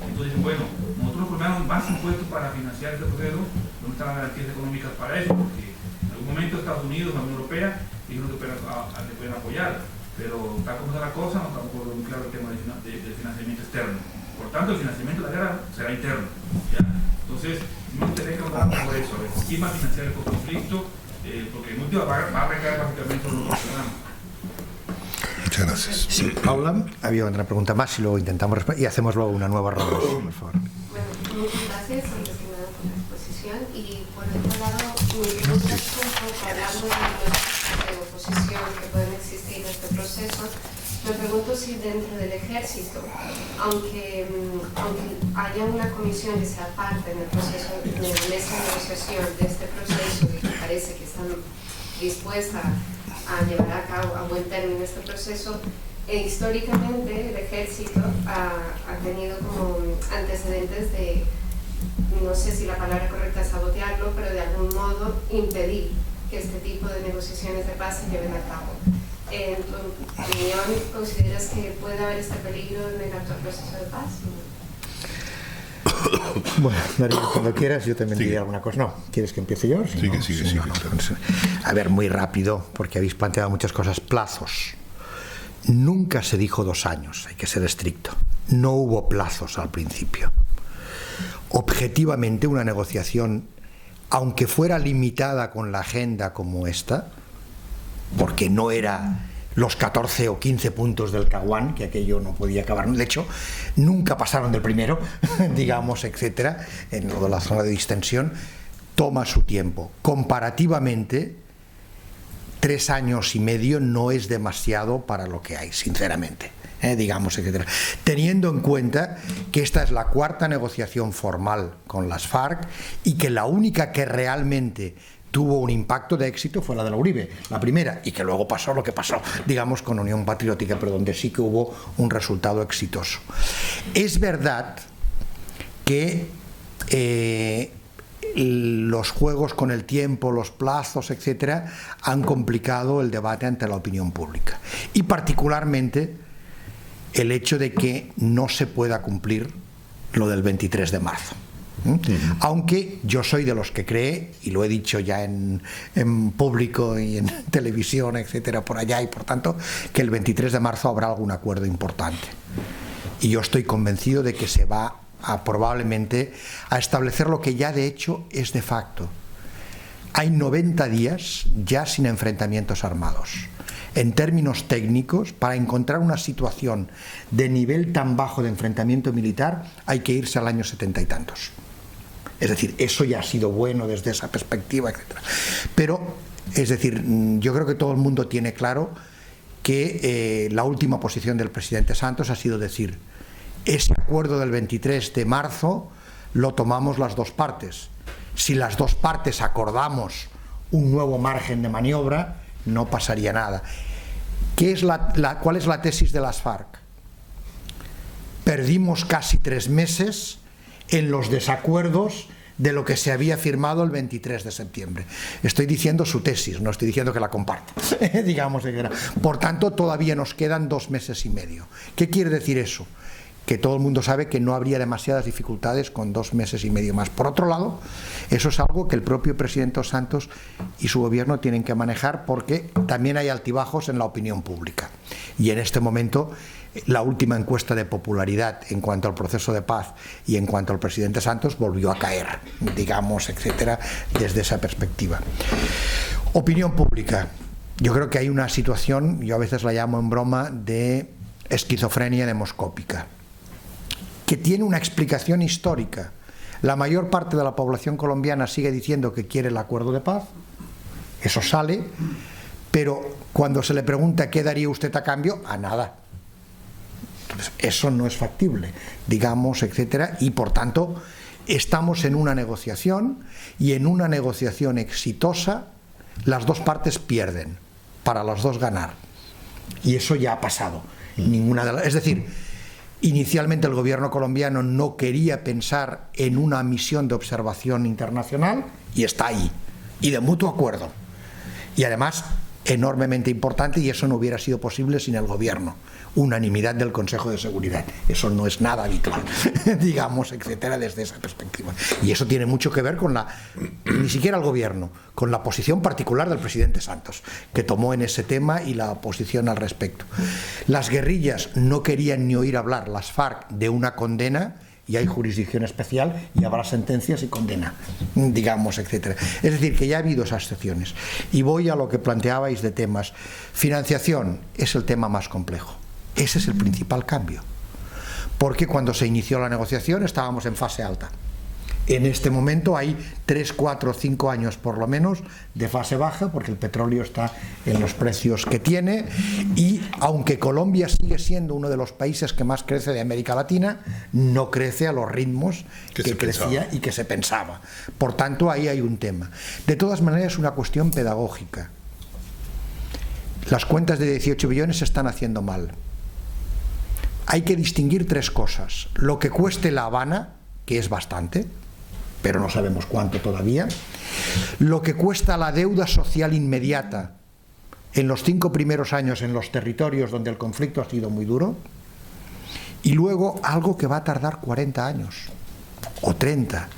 Entonces, bueno, nosotros colocamos más impuestos para financiar este proceso, no están las garantías económicas para eso, porque en algún momento Estados Unidos, la Unión Europea, dijeron que pueden apoyar, pero tal como está la cosa, no tampoco muy claro el tema del financiamiento externo. Por tanto, el financiamiento de la guerra será interno. ¿Ya? Entonces, me gustaría que habláramos por eso, a ver, quién va a financiar el conflicto, porque el último va a recaer básicamente en los ciudadanos. Muchas gracias. Sí, Paula, había otra pregunta más y luego intentamos responder y hacemos luego una nueva ronda, por favor. Bueno, muchas gracias, antes que nada, por la exposición. Y por otro lado, mi pregunta es un poco hablando de oposición que pueden existir en este proceso. Me pregunto si dentro del ejército, aunque haya una comisión que sea parte en el proceso, de la mesa de negociación de este proceso y que parece que están dispuestas a llevar a cabo a buen término este proceso, históricamente el ejército ha tenido como antecedentes de, no sé si la palabra correcta es sabotearlo, pero de algún modo impedir que este tipo de negociaciones de paz se lleven a cabo. En tu opinión, ¿consideras que puede haber este peligro en el actual proceso de paz? Bueno, Darío, cuando quieras, yo también diría alguna cosa. No, ¿quieres que empiece yo? Sigue. A ver, muy rápido, porque habéis planteado muchas cosas. Plazos. Nunca se dijo 2 años, hay que ser estricto. No hubo plazos al principio. Objetivamente, una negociación, aunque fuera limitada con la agenda como esta, porque no era los 14 o 15 puntos del Caguán, que aquello no podía acabar. De hecho, nunca pasaron del primero, digamos, etcétera, en lo de la zona de distensión, toma su tiempo. Comparativamente, 3 años y medio no es demasiado para lo que hay, sinceramente, digamos, etcétera. Teniendo en cuenta que esta es la 4ª negociación formal con las FARC y que la única que realmente tuvo un impacto de éxito fue la de la Uribe, la primera, y que luego pasó lo que pasó, digamos, con Unión Patriótica, pero donde sí que hubo un resultado exitoso. Es verdad que los juegos con el tiempo, los plazos, etcétera, han complicado el debate ante la opinión pública. Y particularmente el hecho de que no se pueda cumplir lo del 23 de marzo. Aunque yo soy de los que cree, y lo he dicho ya en público y en televisión, etcétera, por allá, y por tanto, que el 23 de marzo habrá algún acuerdo importante. Y yo estoy convencido de que se va probablemente a establecer lo que ya de hecho es de facto. Hay 90 días ya sin enfrentamientos armados. En términos técnicos, para encontrar una situación de nivel tan bajo de enfrentamiento militar, hay que irse al año 70 y tantos. Es decir, eso ya ha sido bueno desde esa perspectiva, etc. Pero, es decir, yo creo que todo el mundo tiene claro que la última posición del presidente Santos ha sido decir: ese acuerdo del 23 de marzo lo tomamos las dos partes. Si las dos partes acordamos un nuevo margen de maniobra, no pasaría nada. ¿Cuál es la tesis de las FARC? Perdimos casi 3 meses en los desacuerdos de lo que se había firmado el 23 de septiembre. Estoy diciendo su tesis, no estoy diciendo que la comparto. Digamos, por tanto, todavía nos quedan 2 meses y medio. ¿Qué quiere decir eso? Que todo el mundo sabe que no habría demasiadas dificultades con 2 meses y medio más. Por otro lado, eso es algo que el propio presidente Santos y su gobierno tienen que manejar, porque también hay altibajos en la opinión pública. Y en este momento, la última encuesta de popularidad en cuanto al proceso de paz y en cuanto al presidente Santos volvió a caer, digamos, etcétera, desde esa perspectiva. Opinión pública. Yo creo que hay una situación, yo a veces la llamo en broma, de esquizofrenia demoscópica, que tiene una explicación histórica. La mayor parte de la población colombiana sigue diciendo que quiere el acuerdo de paz, eso sale, pero cuando se le pregunta qué daría usted a cambio, a nada. Entonces, eso no es factible, digamos, etcétera, y por tanto estamos en una negociación, y en una negociación exitosa las dos partes pierden, para los dos ganar, y eso ya ha pasado. Es decir, inicialmente el gobierno colombiano no quería pensar en una misión de observación internacional, y está ahí, y de mutuo acuerdo, y además enormemente importante, y eso no hubiera sido posible sin el gobierno, unanimidad del Consejo de Seguridad. Eso no es nada habitual, digamos, etcétera, desde esa perspectiva. Y eso tiene mucho que ver con ni siquiera el gobierno, con la posición particular del presidente Santos, que tomó en ese tema, y la posición al respecto. Las guerrillas no querían ni oír hablar, las FARC, de una condena, y hay jurisdicción especial y habrá sentencias y condena, digamos, etcétera. Es decir, que ya ha habido esas excepciones. Y voy a lo que planteabais de temas. Financiación es el tema más complejo. Ese es el principal cambio, porque cuando se inició la negociación estábamos en fase alta. En este momento hay 3, 4, 5 años por lo menos de fase baja, porque el petróleo está en los precios que tiene, y aunque Colombia sigue siendo uno de los países que más crece de América Latina, no crece a los ritmos que crecía y que se pensaba. Por tanto, ahí hay un tema. De todas maneras, es una cuestión pedagógica. Las cuentas de 18 billones se están haciendo mal. Hay que distinguir 3 cosas: lo que cueste La Habana, que es bastante, pero no sabemos cuánto todavía; lo que cuesta la deuda social inmediata en los 5 primeros años en los territorios donde el conflicto ha sido muy duro; y luego algo que va a tardar 40 años o 30,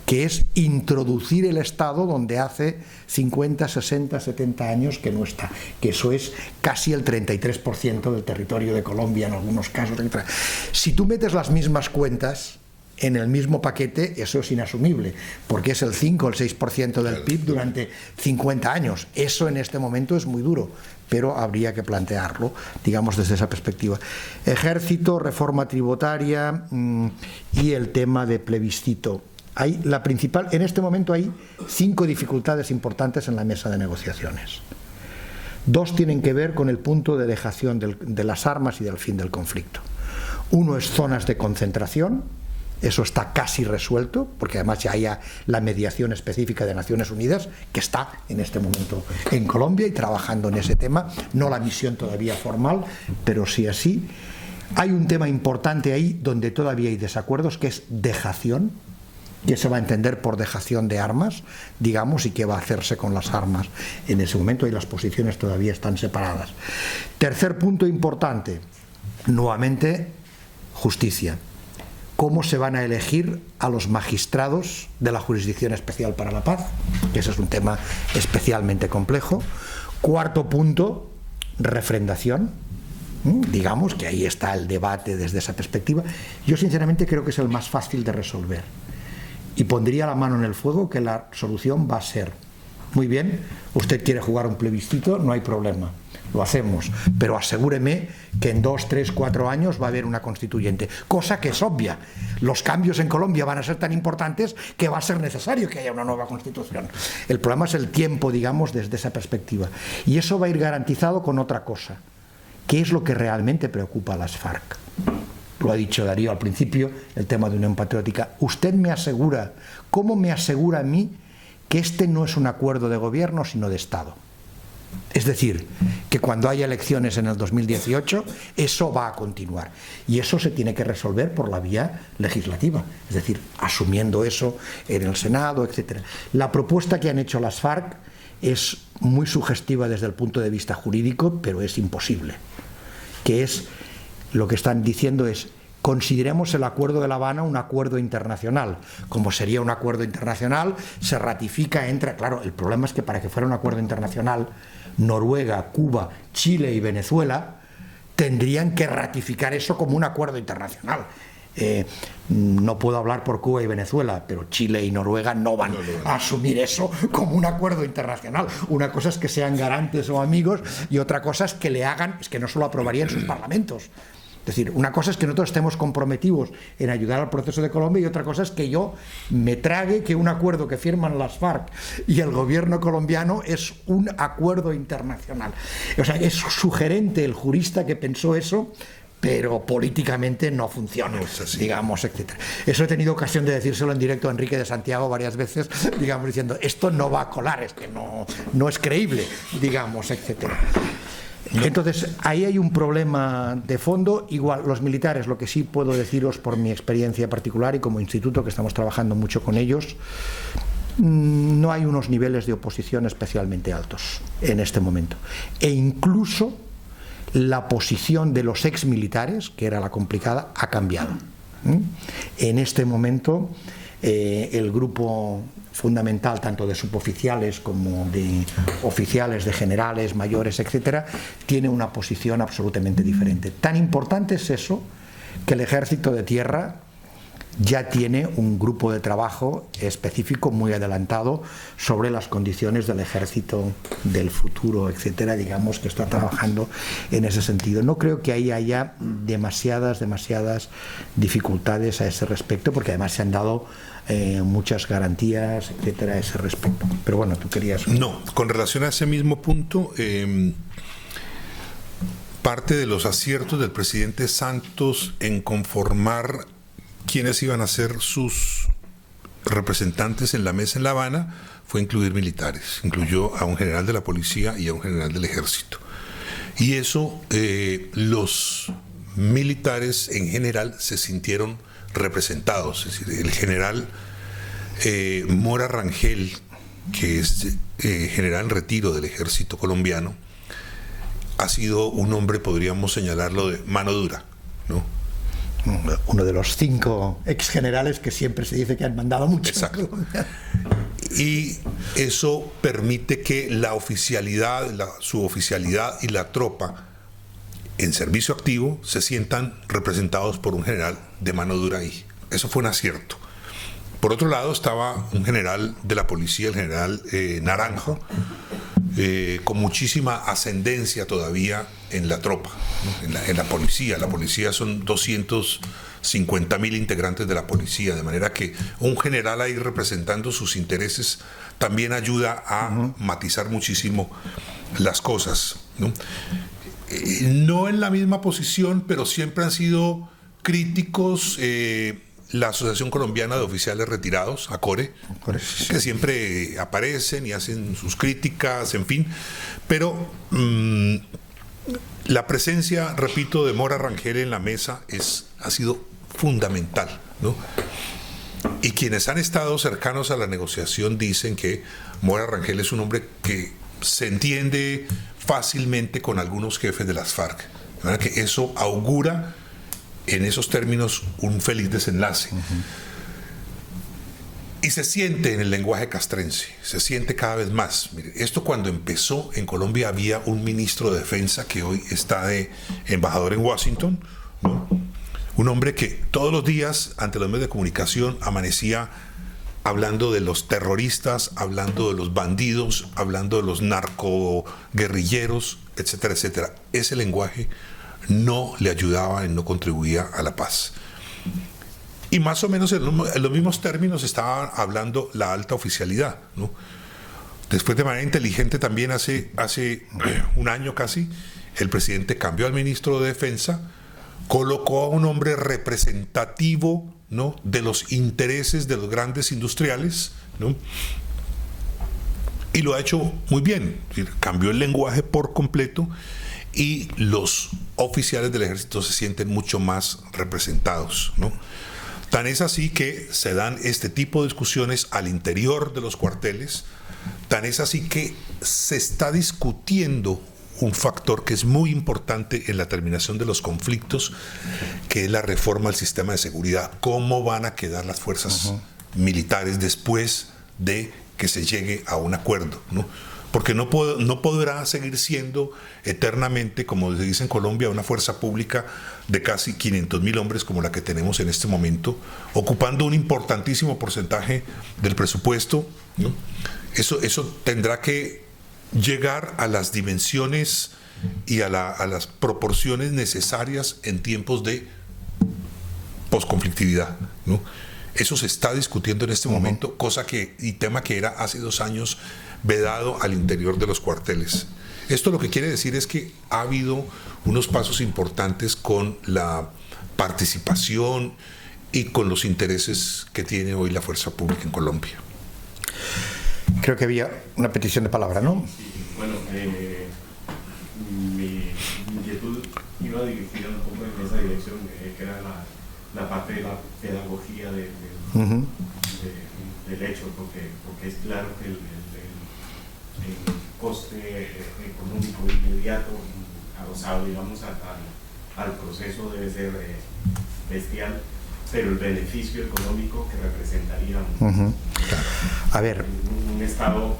que es introducir el Estado donde hace 50, 60, 70 años que no está, que eso es casi el 33% del territorio de Colombia en algunos casos, etc. Si tú metes las mismas cuentas en el mismo paquete, eso es inasumible, porque es el 5 o el 6% del PIB durante 50 años. Eso en este momento es muy duro, pero habría que plantearlo, digamos, desde esa perspectiva. Ejército, reforma tributaria y el tema de plebiscito. En este momento hay 5 dificultades importantes en la mesa de negociaciones. 2 tienen que ver con el punto de dejación de las armas y del fin del conflicto. Uno es zonas de concentración. Eso está casi resuelto, porque además ya hay la mediación específica de Naciones Unidas, que está en este momento en Colombia y trabajando en ese tema, no la misión todavía formal, pero sí así. Hay un tema importante ahí donde todavía hay desacuerdos, que es dejación, que se va a entender por dejación de armas, digamos, y qué va a hacerse con las armas en ese momento, y las posiciones todavía están separadas. Tercer punto importante: nuevamente, justicia. ¿Cómo se van a elegir a los magistrados de la Jurisdicción Especial para la Paz? Que ese es un tema especialmente complejo. Cuarto punto, refrendación. Digamos que ahí está el debate desde esa perspectiva. Yo sinceramente creo que es el más fácil de resolver. Y pondría la mano en el fuego que la solución va a ser: muy bien, usted quiere jugar un plebiscito, no hay problema, lo hacemos, pero asegúreme que en 2, 3, 4 años va a haber una constituyente, cosa que es obvia. Los cambios en Colombia van a ser tan importantes que va a ser necesario que haya una nueva constitución. El problema es el tiempo, digamos, desde esa perspectiva. Y eso va a ir garantizado con otra cosa. ¿Qué es lo que realmente preocupa a las FARC? Lo ha dicho Darío al principio, el tema de Unión Patriótica. Usted me asegura, ¿cómo me asegura a mí que este no es un acuerdo de gobierno sino de Estado? Es decir, que cuando haya elecciones en el 2018 eso va a continuar, y eso se tiene que resolver por la vía legislativa, es decir, asumiendo eso en el Senado, etc. La propuesta que han hecho las FARC es muy sugestiva desde el punto de vista jurídico, pero es imposible, que es, lo que están diciendo es: consideremos el Acuerdo de La Habana un acuerdo internacional. Como sería un acuerdo internacional, se ratifica, entra. Claro, el problema es que para que fuera un acuerdo internacional, Noruega, Cuba, Chile y Venezuela tendrían que ratificar eso como un acuerdo internacional. No puedo hablar por Cuba y Venezuela, pero Chile y Noruega no van a asumir eso como un acuerdo internacional. Una cosa es que sean garantes o amigos, y otra cosa es que le hagan, es que no solo aprobarían sus parlamentos. Es decir, una cosa es que nosotros estemos comprometidos en ayudar al proceso de Colombia, y otra cosa es que yo me trague que un acuerdo que firman las FARC y el gobierno colombiano es un acuerdo internacional. O sea, es sugerente el jurista que pensó eso, pero políticamente no funciona, digamos, etc. Eso he tenido ocasión de decírselo en directo a Enrique de Santiago varias veces, digamos, diciendo: esto no va a colar, es que no es creíble, digamos, etc. Entonces, ahí hay un problema de fondo. Igual, los militares, lo que sí puedo deciros por mi experiencia particular y como instituto, que estamos trabajando mucho con ellos, no hay unos niveles de oposición especialmente altos en este momento. E incluso la posición de los exmilitares, que era la complicada, ha cambiado. En este momento, el grupo fundamental, tanto de suboficiales como de oficiales, de generales, mayores, etcétera, tiene una posición absolutamente diferente. Tan importante es eso que el Ejército de Tierra ya tiene un grupo de trabajo específico muy adelantado sobre las condiciones del ejército del futuro, etcétera, digamos, que está trabajando en ese sentido. No creo que ahí haya demasiadas dificultades a ese respecto, porque además se han dado muchas garantías, etcétera, a ese respecto. Pero bueno, tú querías... No, con relación a ese mismo punto, parte de los aciertos del presidente Santos en conformar quiénes iban a ser sus representantes en la mesa en La Habana fue incluir militares. Incluyó a un general de la policía y a un general del ejército. Y eso, los militares en general se sintieron representados. Es decir, el general Mora Rangel, que es general en retiro del ejército colombiano, ha sido un hombre, podríamos señalarlo, de mano dura, ¿no? Uno de los 5 exgenerales que siempre se dice que han mandado mucho. Exacto. Y eso permite que la oficialidad, la suboficialidad y la tropa en servicio activo se sientan representados por un general de mano dura ahí. Eso fue un acierto. Por otro lado estaba un general de la policía, el general Naranjo, con muchísima ascendencia todavía en la tropa, ¿no? en la policía. La policía son 250.000 integrantes de la policía, de manera que un general ahí representando sus intereses también ayuda a matizar muchísimo las cosas, ¿no? No en la misma posición, pero siempre han sido críticos la Asociación Colombiana de Oficiales Retirados, ACORE, que siempre aparecen y hacen sus críticas, en fin, pero la presencia, repito, de Mora Rangel en la mesa ha sido fundamental, ¿no? Y quienes han estado cercanos a la negociación dicen que Mora Rangel es un hombre que se entiende fácilmente con algunos jefes de las FARC. De manera que eso augura en esos términos un feliz desenlace. Y se siente en el lenguaje castrense, se siente cada vez más. Mire, esto cuando empezó en Colombia había un ministro de Defensa que hoy está de embajador en Washington, ¿no? Un hombre que todos los días ante los medios de comunicación amanecía hablando de los terroristas, hablando de los bandidos, hablando de los narcoguerrilleros, etcétera, etcétera. Ese lenguaje no le ayudaba y no contribuía a la paz. Y más o menos en los mismos términos estaba hablando la alta oficialidad, ¿no? Después, de manera inteligente, también hace un año casi, el presidente cambió al ministro de Defensa, colocó a un hombre representativo, ¿no?, de los intereses de los grandes industriales, ¿no?, y lo ha hecho muy bien. Es decir, cambió el lenguaje por completo y los oficiales del ejército se sienten mucho más representados, ¿no? Tan es así que se dan este tipo de discusiones al interior de los cuarteles, tan es así que se está discutiendo un factor que es muy importante en la terminación de los conflictos, que es la reforma al sistema de seguridad. ¿Cómo van a quedar las fuerzas militares después de que se llegue a un acuerdo, ¿no? Porque no podrá seguir siendo eternamente, como se dice en Colombia, una fuerza pública de casi 500.000 hombres como la que tenemos en este momento, ocupando un importantísimo porcentaje del presupuesto, ¿no? Eso tendrá que llegar a las dimensiones y a las proporciones necesarias en tiempos de posconflictividad, ¿no? Eso se está discutiendo en este momento, tema que era hace 2 años vedado al interior de los cuarteles. Esto lo que quiere decir es que ha habido unos pasos importantes con la participación y con los intereses que tiene hoy la fuerza pública en Colombia. Creo que había una petición de palabra, ¿no? Sí, bueno, mi inquietud iba dirigida un poco en esa dirección, que era la parte de la pedagogía del hecho, porque es claro que el coste económico inmediato adosado, digamos, al proceso debe ser bestial, pero el beneficio económico que representaría a ver, un Estado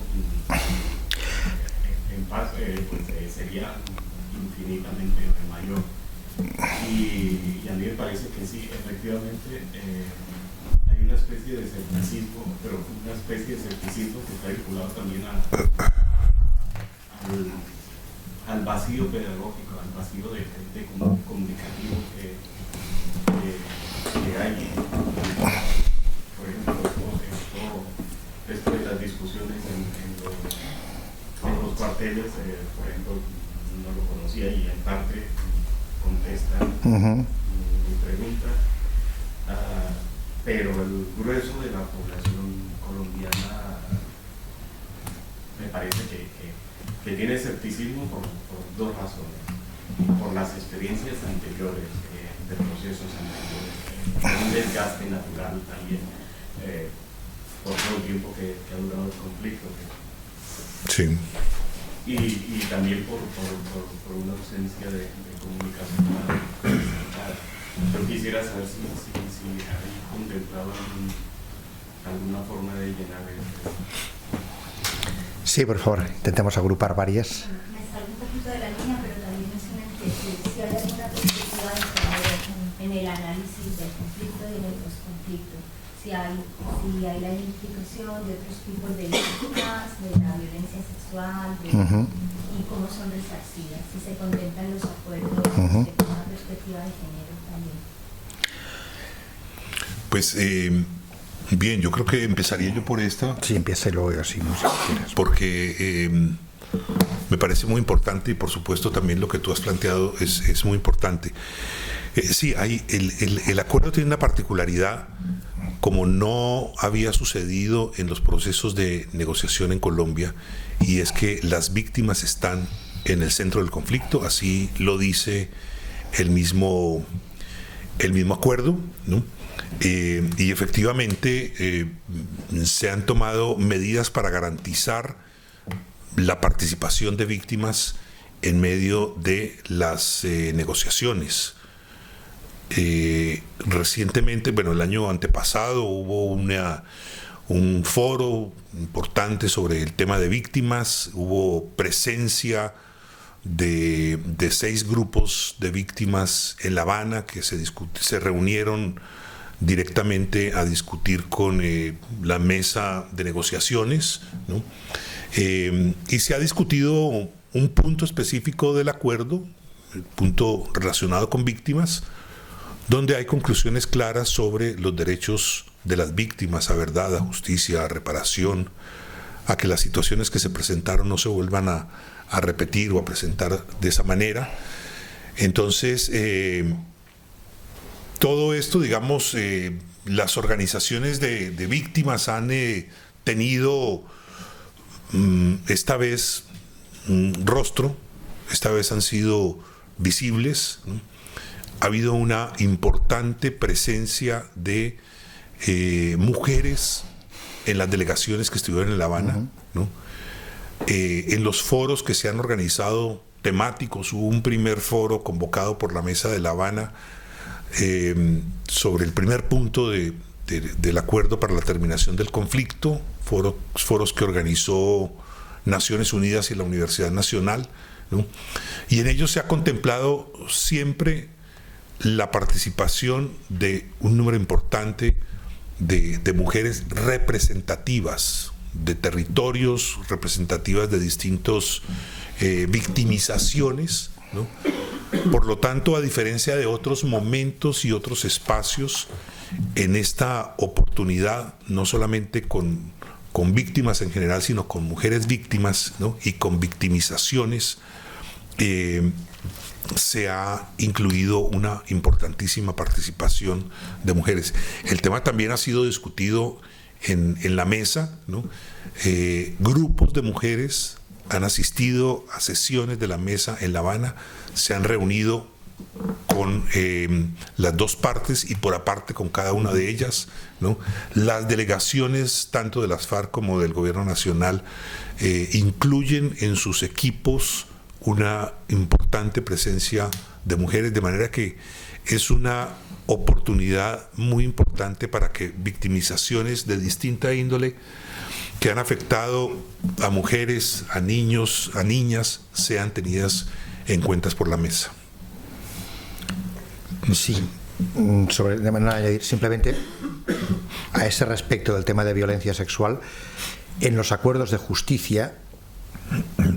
en paz pues, sería infinitamente mayor. Y a mí me parece que sí, efectivamente hay una especie de escepticismo, pero una especie de escepticismo que está vinculado también al vacío pedagógico, al vacío de comunicativo que hay. Por ejemplo, esto de las discusiones en los cuarteles, por ejemplo, no lo conocía y en parte contesta mi pregunta, pero el grueso de la población colombiana me parece que tiene escepticismo por 2 razones: por las experiencias anteriores, de procesos anteriores, un desgaste natural también, por todo el tiempo que ha durado el conflicto. Sí. Y también por una ausencia de comunicación. Yo quisiera saber si hay contemplado alguna forma de llenar esto. Sí, por favor, intentemos agrupar varias. Me salgo un poquito de la línea, pero también es una inquietud. Si hay alguna perspectiva de género en el análisis del conflicto y en el posconflicto, si hay la identificación de otros tipos de víctimas, de la violencia sexual, y cómo son resarcidas, si se contemplan los acuerdos desde una perspectiva de género también. Pues bien, yo creo que empezaría yo por esta. Sí, empieza y luego así, no sé si quieres. Porque me parece muy importante y por supuesto también lo que tú has planteado es muy importante. Sí, el acuerdo tiene una particularidad como no había sucedido en los procesos de negociación en Colombia, y es que las víctimas están en el centro del conflicto, así lo dice el mismo acuerdo, ¿no? Y efectivamente se han tomado medidas para garantizar la participación de víctimas en medio de las negociaciones. Recientemente, bueno, el año antepasado hubo un foro importante sobre el tema de víctimas, hubo presencia de 6 grupos de víctimas en La Habana que se reunieron directamente a discutir con la mesa de negociaciones, ¿no? Y se ha discutido un punto específico del acuerdo, el punto relacionado con víctimas, donde hay conclusiones claras sobre los derechos de las víctimas a verdad, a justicia, a reparación, a que las situaciones que se presentaron no se vuelvan a repetir o a presentar de esa manera. Entonces, todo esto, digamos, las organizaciones de víctimas han tenido esta vez rostro, esta vez han sido visibles, ¿no? Ha habido una importante presencia de mujeres en las delegaciones que estuvieron en La Habana, ¿no? En los foros que se han organizado temáticos, hubo un primer foro convocado por la Mesa de La Habana sobre el primer punto del acuerdo para la terminación del conflicto, foros que organizó Naciones Unidas y la Universidad Nacional, ¿no? Y en ellos se ha contemplado siempre la participación de un número importante de mujeres representativas de territorios, representativas de distintos victimizaciones, ¿no? Por lo tanto, a diferencia de otros momentos y otros espacios, en esta oportunidad, no solamente con víctimas en general, sino con mujeres víctimas, ¿no? Y con victimizaciones, se ha incluido una importantísima participación de mujeres. El tema también ha sido discutido en la mesa, ¿no? Grupos de mujeres han asistido a sesiones de la mesa en La Habana, se han reunido con las dos partes y por aparte con cada una de ellas, ¿no? Las delegaciones tanto de las FARC como del Gobierno Nacional incluyen en sus equipos una importante presencia de mujeres, de manera que es una oportunidad muy importante para que victimizaciones de distinta índole que han afectado a mujeres, a niños, a niñas, sean tenidas en cuenta por la mesa. Sí, de manera de añadir simplemente a ese respecto del tema de violencia sexual, en los acuerdos de justicia,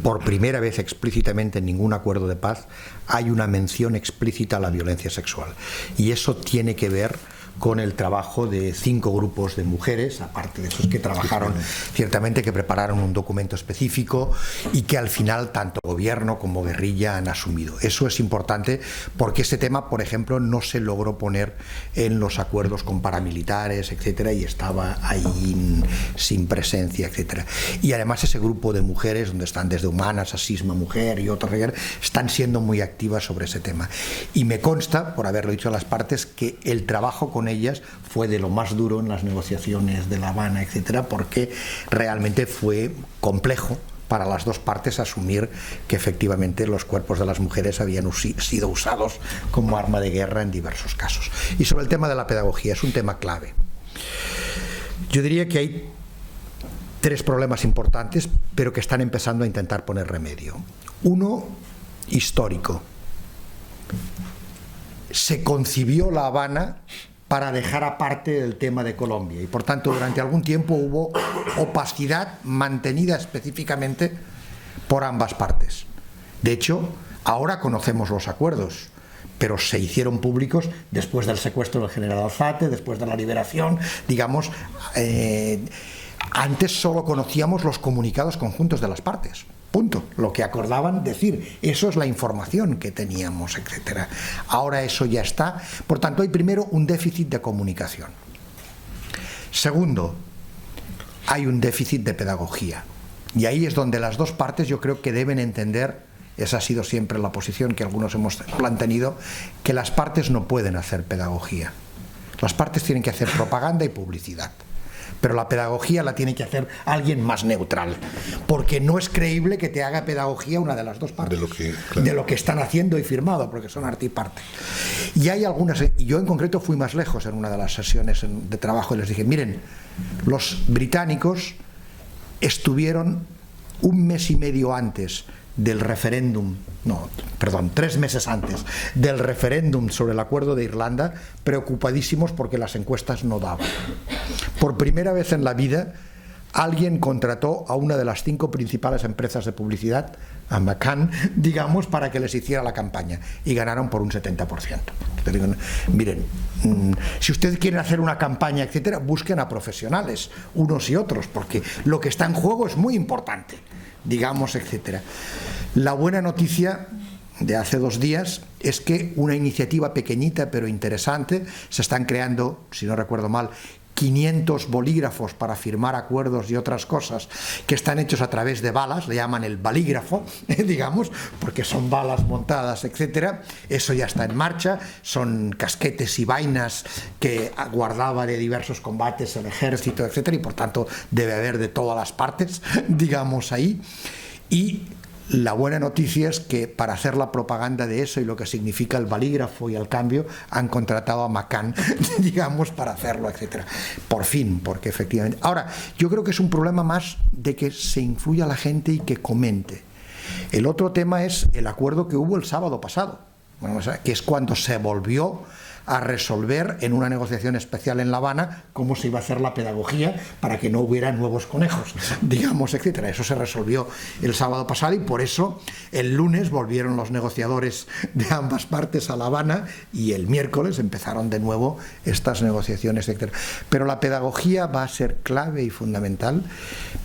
por primera vez explícitamente en ningún acuerdo de paz hay una mención explícita a la violencia sexual, y eso tiene que ver con el trabajo de 5 grupos de mujeres, aparte de esos que trabajaron ciertamente, que prepararon un documento específico y que al final tanto gobierno como guerrilla han asumido. Eso es importante porque ese tema, por ejemplo, no se logró poner en los acuerdos con paramilitares, etcétera, y estaba ahí sin presencia, etcétera. Y además ese grupo de mujeres, donde están desde Humanas a Sisma Mujer y otras, están siendo muy activas sobre ese tema. Y me consta, por haberlo dicho a las partes, que el trabajo con ellas fue de lo más duro en las negociaciones de La Habana, etcétera, porque realmente fue complejo para las dos partes asumir que efectivamente los cuerpos de las mujeres habían sido usados como arma de guerra en diversos casos. Y sobre el tema de la pedagogía, es un tema clave. Yo diría que hay 3 problemas importantes, pero que están empezando a intentar poner remedio. Uno, histórico. Se concibió La Habana para dejar aparte del tema de Colombia y por tanto durante algún tiempo hubo opacidad mantenida específicamente por ambas partes. De hecho, ahora conocemos los acuerdos, pero se hicieron públicos después del secuestro del general Alzate, después de la liberación, digamos, antes solo conocíamos los comunicados conjuntos de las partes. Punto. Lo que acordaban decir, eso es la información que teníamos, etcétera. Ahora eso ya está. Por tanto, hay primero un déficit de comunicación. Segundo, hay un déficit de pedagogía. Y ahí es donde las dos partes yo creo que deben entender, esa ha sido siempre la posición que algunos hemos mantenido, que las partes no pueden hacer pedagogía. Las partes tienen que hacer propaganda y publicidad. pero la pedagogía la tiene que hacer alguien más neutral, porque no es creíble que te haga pedagogía una de las dos partes de lo que están haciendo y firmado, porque son arte y parte. Y hay algunas, y yo en concreto fui más lejos en una de las sesiones de trabajo y les dije, miren, los británicos estuvieron 1 mes y medio antes del referéndum, 3 meses antes del referéndum sobre el acuerdo de Irlanda, preocupadísimos porque las encuestas no daban. Por primera vez en la vida, alguien contrató a una de las 5 principales empresas de publicidad, a McCann, digamos, para que les hiciera la campaña, y ganaron por un 70%. Te digo, miren, si ustedes quieren hacer una campaña, etcétera, busquen a profesionales, unos y otros, porque lo que está en juego es muy importante, digamos, etcétera. La buena noticia de hace 2 días es que una iniciativa pequeñita pero interesante, se están creando, si no recuerdo mal, 500 bolígrafos para firmar acuerdos y otras cosas que están hechos a través de balas, le llaman el balígrafo, digamos, porque son balas montadas, etcétera. Eso ya está en marcha, son casquetes y vainas que guardaba de diversos combates el ejército, etcétera, y por tanto debe haber de todas las partes, digamos, ahí. Y la buena noticia es que para hacer la propaganda de eso y lo que significa el balígrafo y el cambio, han contratado a McCann, digamos, para hacerlo, etcétera. Por fin, porque efectivamente... Ahora, yo creo que es un problema más de que se influya a la gente y que comente. El otro tema es el acuerdo que hubo el sábado pasado, bueno, o sea, que es cuando se volvió a resolver en una negociación especial en La Habana cómo se iba a hacer la pedagogía para que no hubiera nuevos conejos, digamos, etcétera. Eso se resolvió el sábado pasado y por eso el lunes volvieron los negociadores de ambas partes a La Habana y el miércoles empezaron de nuevo estas negociaciones, etcétera. Pero la pedagogía va a ser clave y fundamental,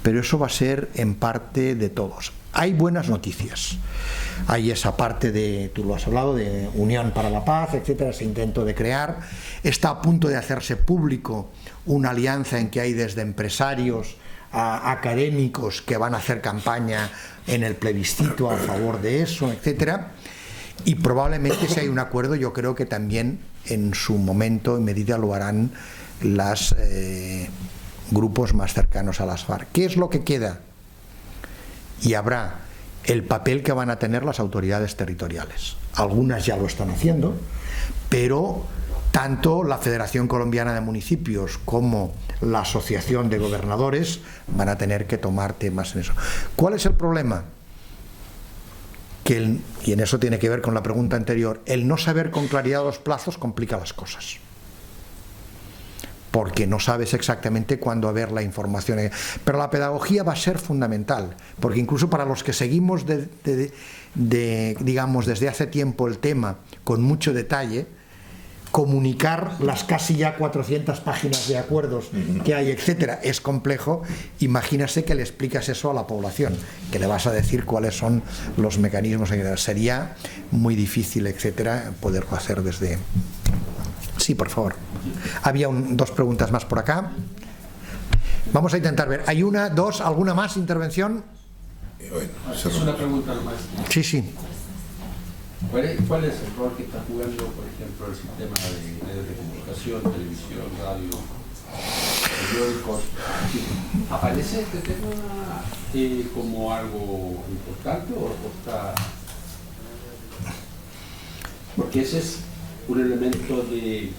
pero eso va a ser en parte de todos. Hay buenas noticias. Hay esa parte de, tú lo has hablado, de Unión para la Paz, etcétera, ese intento de crear. Está a punto de hacerse público una alianza en que hay desde empresarios a académicos que van a hacer campaña en el plebiscito a favor de eso, etcétera. Y probablemente si hay un acuerdo, yo creo que también en su momento, en medida, lo harán los grupos más cercanos a las FARC. ¿Qué es lo que queda? Y habrá el papel que van a tener las autoridades territoriales. Algunas ya lo están haciendo, pero tanto la Federación Colombiana de Municipios como la Asociación de Gobernadores van a tener que tomar temas en eso. ¿Cuál es el problema? Y en eso tiene que ver con la pregunta anterior, el no saber con claridad los plazos complica las cosas, porque no sabes exactamente cuándo haber la información. Pero la pedagogía va a ser fundamental, porque incluso para los que seguimos digamos, desde hace tiempo el tema con mucho detalle, comunicar las casi ya 400 páginas de acuerdos que hay, etcétera, es complejo. Imagínase que le explicas eso a la población, que le vas a decir cuáles son los mecanismos, etcétera. Sería muy difícil, etcétera, poderlo hacer desde... Sí, por favor. Había 2 preguntas más por acá. Vamos a intentar ver. ¿Hay una, 2, alguna más intervención? Es una pregunta más. Sí, sí. ¿Cuál es el rol que está jugando, por ejemplo, el sistema de medios de comunicación, televisión, radio, periódicos? ¿Aparece este tema como algo importante o está...? Porque ese es un elemento de...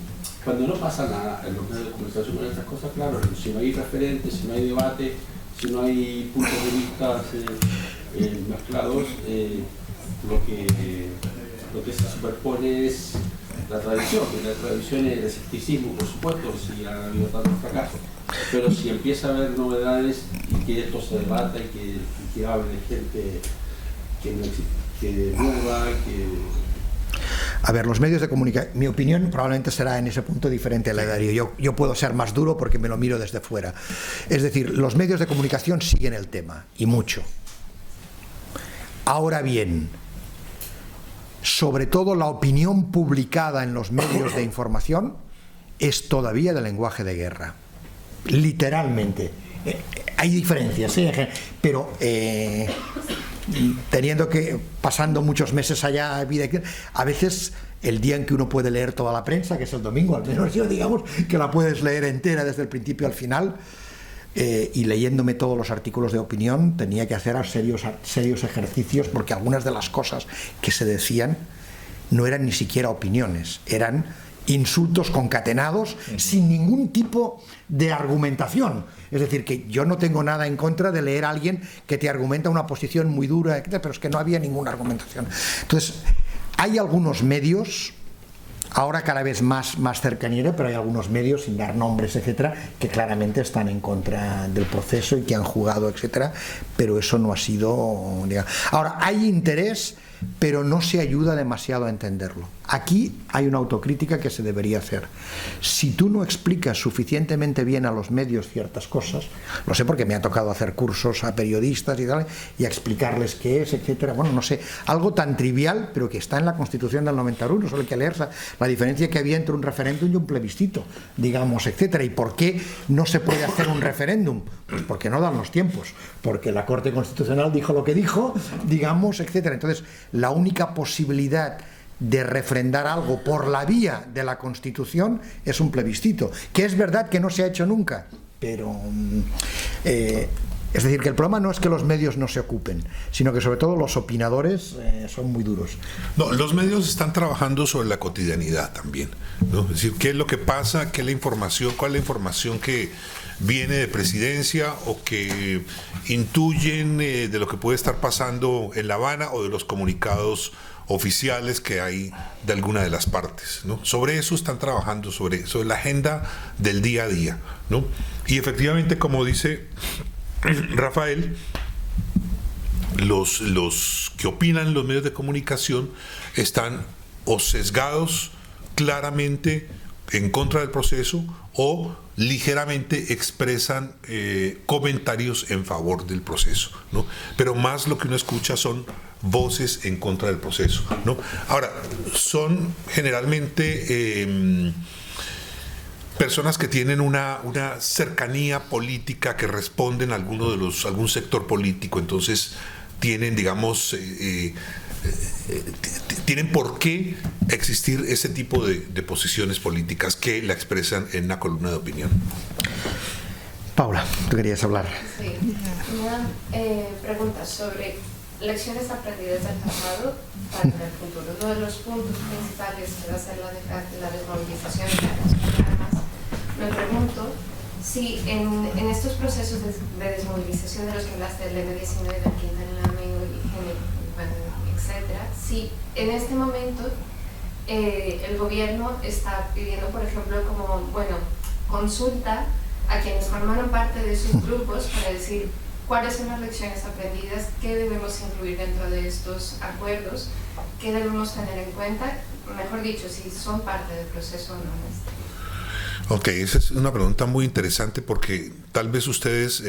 Cuando no pasa nada en los medios de comunicación con estas cosas, claro, si no hay referentes, si no hay debate, si no hay puntos de vista mezclados, lo que se superpone es la tradición, y la tradición es el escepticismo, por supuesto, si ha habido tantos fracasos, pero si empieza a haber novedades y que esto se debata y que hable de gente que nueva, que... A ver, los medios de comunicación, mi opinión probablemente será en ese punto diferente a la de Darío. Yo puedo ser más duro porque me lo miro desde fuera. Es decir, los medios de comunicación siguen el tema, y mucho. Ahora bien, sobre todo la opinión publicada en los medios de información es todavía de lenguaje de guerra. Literalmente. Hay diferencias, ¿sí? Pero... pasando muchos meses allá, a veces el día en que uno puede leer toda la prensa, que es el domingo, al menos yo digamos que la puedes leer entera desde el principio al final, y leyéndome todos los artículos de opinión tenía que hacer serios ejercicios, porque algunas de las cosas que se decían no eran ni siquiera opiniones, eran insultos concatenados sin ningún tipo de argumentación. Es decir, que yo no tengo nada en contra de leer a alguien que te argumenta una posición muy dura, etcétera, pero es que no había ninguna argumentación. Entonces, hay algunos medios, ahora cada vez más cercanía, pero hay algunos medios, sin dar nombres, etcétera, que claramente están en contra del proceso y que han jugado, etcétera, pero eso no ha sido, digamos. Ahora, hay interés, pero no se ayuda demasiado a entenderlo. Aquí hay una autocrítica que se debería hacer. Si tú no explicas suficientemente bien a los medios ciertas cosas, lo sé porque me ha tocado hacer cursos a periodistas y tal, y a explicarles qué es, etcétera, bueno, no sé, algo tan trivial, pero que está en la Constitución del 91, solo hay que leer la diferencia que había entre un referéndum y un plebiscito, digamos, etcétera. ¿Y por qué no se puede hacer un referéndum? Pues porque no dan los tiempos, porque la Corte Constitucional dijo lo que dijo, digamos, etcétera. Entonces, la única posibilidad de refrendar algo por la vía de la Constitución es un plebiscito, que es verdad que no se ha hecho nunca, pero es decir, que el problema no es que los medios no se ocupen, sino que sobre todo los opinadores son muy duros. No, los medios están trabajando sobre la cotidianidad también, ¿no? Es decir, qué es lo que pasa, qué es la información, cuál es la información que viene de presidencia o que intuyen de lo que puede estar pasando en La Habana o de los comunicados oficiales que hay de alguna de las partes, ¿no? Sobre eso están trabajando, sobre la agenda del día a día, ¿no? Y efectivamente, como dice Rafael, los que opinan en los medios de comunicación están o sesgados claramente en contra del proceso o ligeramente expresan comentarios en favor del proceso, ¿no? Pero más lo que uno escucha son voces en contra del proceso, ¿no? Ahora, son generalmente personas que tienen una cercanía política, que responden a algún sector político, entonces tienen, digamos, tienen por qué existir ese tipo de posiciones políticas que la expresan en una columna de opinión. Paula, tú querías hablar. Sí, una pregunta sobre lecciones aprendidas del pasado para el futuro. Uno de los puntos principales va a ser la desmovilización de las armas. Me pregunto si en estos procesos de desmovilización de los que hablaste, del M19, del Quintanilame, etcétera, si en este momento el gobierno está pidiendo, por ejemplo, como, bueno, consulta a quienes formaron parte de sus grupos para decir cuáles son las lecciones aprendidas, qué debemos incluir dentro de estos acuerdos, qué debemos tener en cuenta, mejor dicho, si son parte del proceso o no. Ok, esa es una pregunta muy interesante porque tal vez ustedes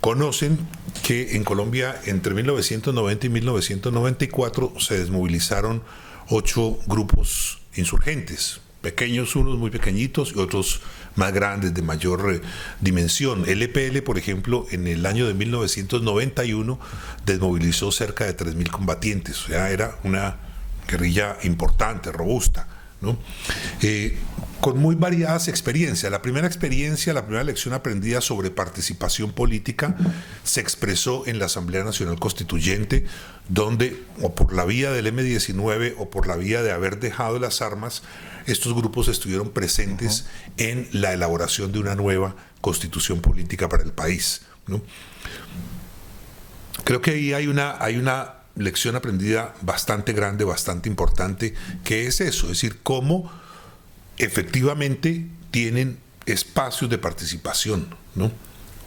conocen que en Colombia entre 1990 y 1994 se desmovilizaron 8 grupos insurgentes, pequeños, unos muy pequeñitos y otros más grandes, de mayor dimensión. El EPL, por ejemplo, en el año de 1991 desmovilizó cerca de 3.000 combatientes, o sea, era una guerrilla importante, robusta, ¿no? Con muy variadas experiencias. La primera lección aprendida sobre participación política se expresó en la Asamblea Nacional Constituyente, donde, o por la vía del M19 o por la vía de haber dejado las armas, estos grupos estuvieron presentes en la elaboración de una nueva constitución política para el país, ¿no? Creo que ahí hay una lección aprendida bastante grande, bastante importante, que es eso, es decir, cómo efectivamente tienen espacios de participación, ¿no?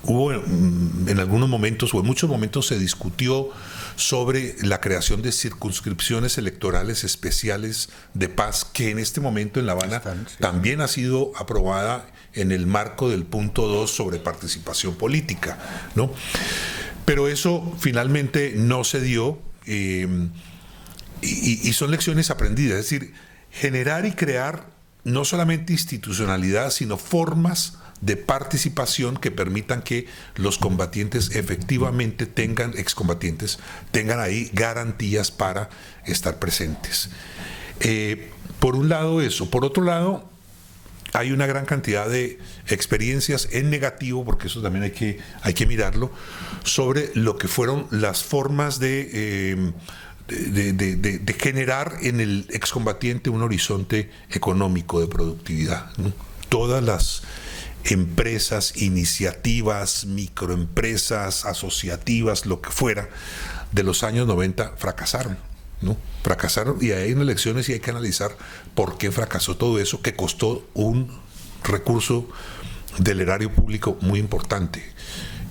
Hubo en algunos momentos o en muchos momentos se discutió sobre la creación de circunscripciones electorales especiales de paz, que en este momento en La Habana también ha sido aprobada en el marco del punto 2 sobre participación política, ¿no? Pero eso finalmente no se dio, y son lecciones aprendidas, es decir, generar y crear no solamente institucionalidad, sino formas de participación que permitan que los combatientes efectivamente excombatientes tengan ahí garantías para estar presentes. Por un lado eso. Por otro lado, hay una gran cantidad de experiencias en negativo, porque eso también hay que mirarlo, sobre lo que fueron las formas de generar en el excombatiente un horizonte económico de productividad, ¿no? Todas las empresas, iniciativas, microempresas, asociativas, lo que fuera, de los años 90 fracasaron, ¿no? Fracasaron, y hay elecciones y hay que analizar por qué fracasó todo eso, que costó un recurso del erario público muy importante.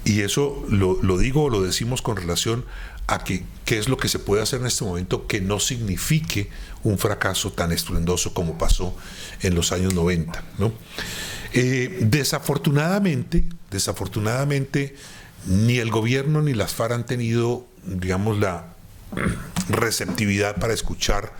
Y eso lo decimos con relación a qué es lo que se puede hacer en este momento que no signifique un fracaso tan estruendoso como pasó en los años 90, ¿no? Desafortunadamente, ni el gobierno ni las FARC han tenido, digamos, la receptividad para escuchar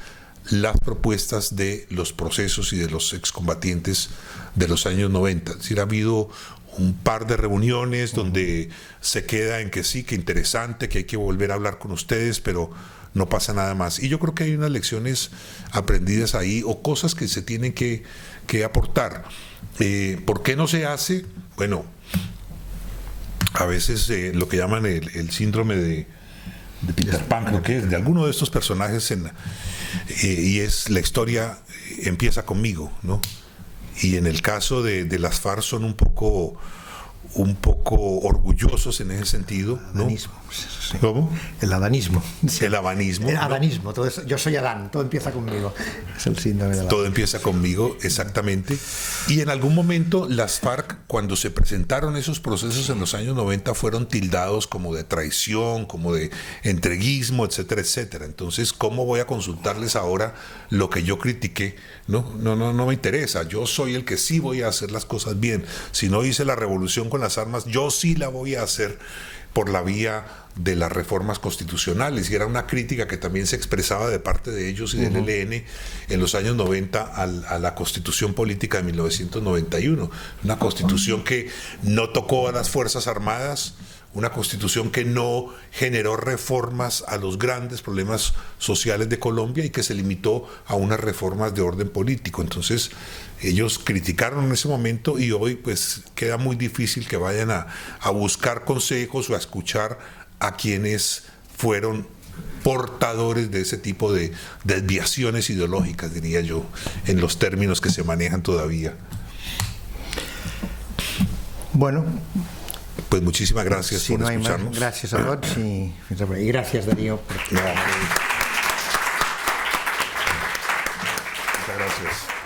las propuestas de los procesos y de los excombatientes de los años 90. Es decir, ha habido un par de reuniones donde se queda en que sí, que interesante, que hay que volver a hablar con ustedes, pero no pasa nada más. Y yo creo que hay unas lecciones aprendidas ahí o cosas que se tienen que aportar. ¿Por qué no se hace? Bueno, a veces lo que llaman el síndrome de Peter Pan, creo que es de alguno de estos personajes, y es la historia empieza conmigo, ¿no? Y en el caso de las FARC son un poco orgullosos en ese sentido, ¿no? Adanismo. Sí. ¿Cómo? El adanismo. Sí. El abanismo. El adanismo, todo eso, yo soy Adán, todo empieza conmigo. Es el síndrome de Adán. Todo empieza conmigo, exactamente. Y en algún momento las FARC, cuando se presentaron esos procesos en los años 90, fueron tildados como de traición, como de entreguismo, etcétera, etcétera. Entonces, ¿cómo voy a consultarles ahora lo que yo critiqué? No me interesa. Yo soy el que sí voy a hacer las cosas bien. Si no hice la revolución con las armas, yo sí la voy a hacer por la vía de las reformas constitucionales, y era una crítica que también se expresaba de parte de ellos y del ELN en los años 90 a la Constitución Política de 1991, una constitución que no tocó a las Fuerzas Armadas, una constitución que no generó reformas a los grandes problemas sociales de Colombia y que se limitó a unas reformas de orden político. Entonces ellos criticaron en ese momento, y hoy pues queda muy difícil que vayan a buscar consejos o a escuchar a quienes fueron portadores de ese tipo de desviaciones ideológicas, diría yo, en los términos que se manejan todavía. Bueno, pues muchísimas gracias por escucharnos. Gracias a todos y gracias, Darío. Muchas gracias.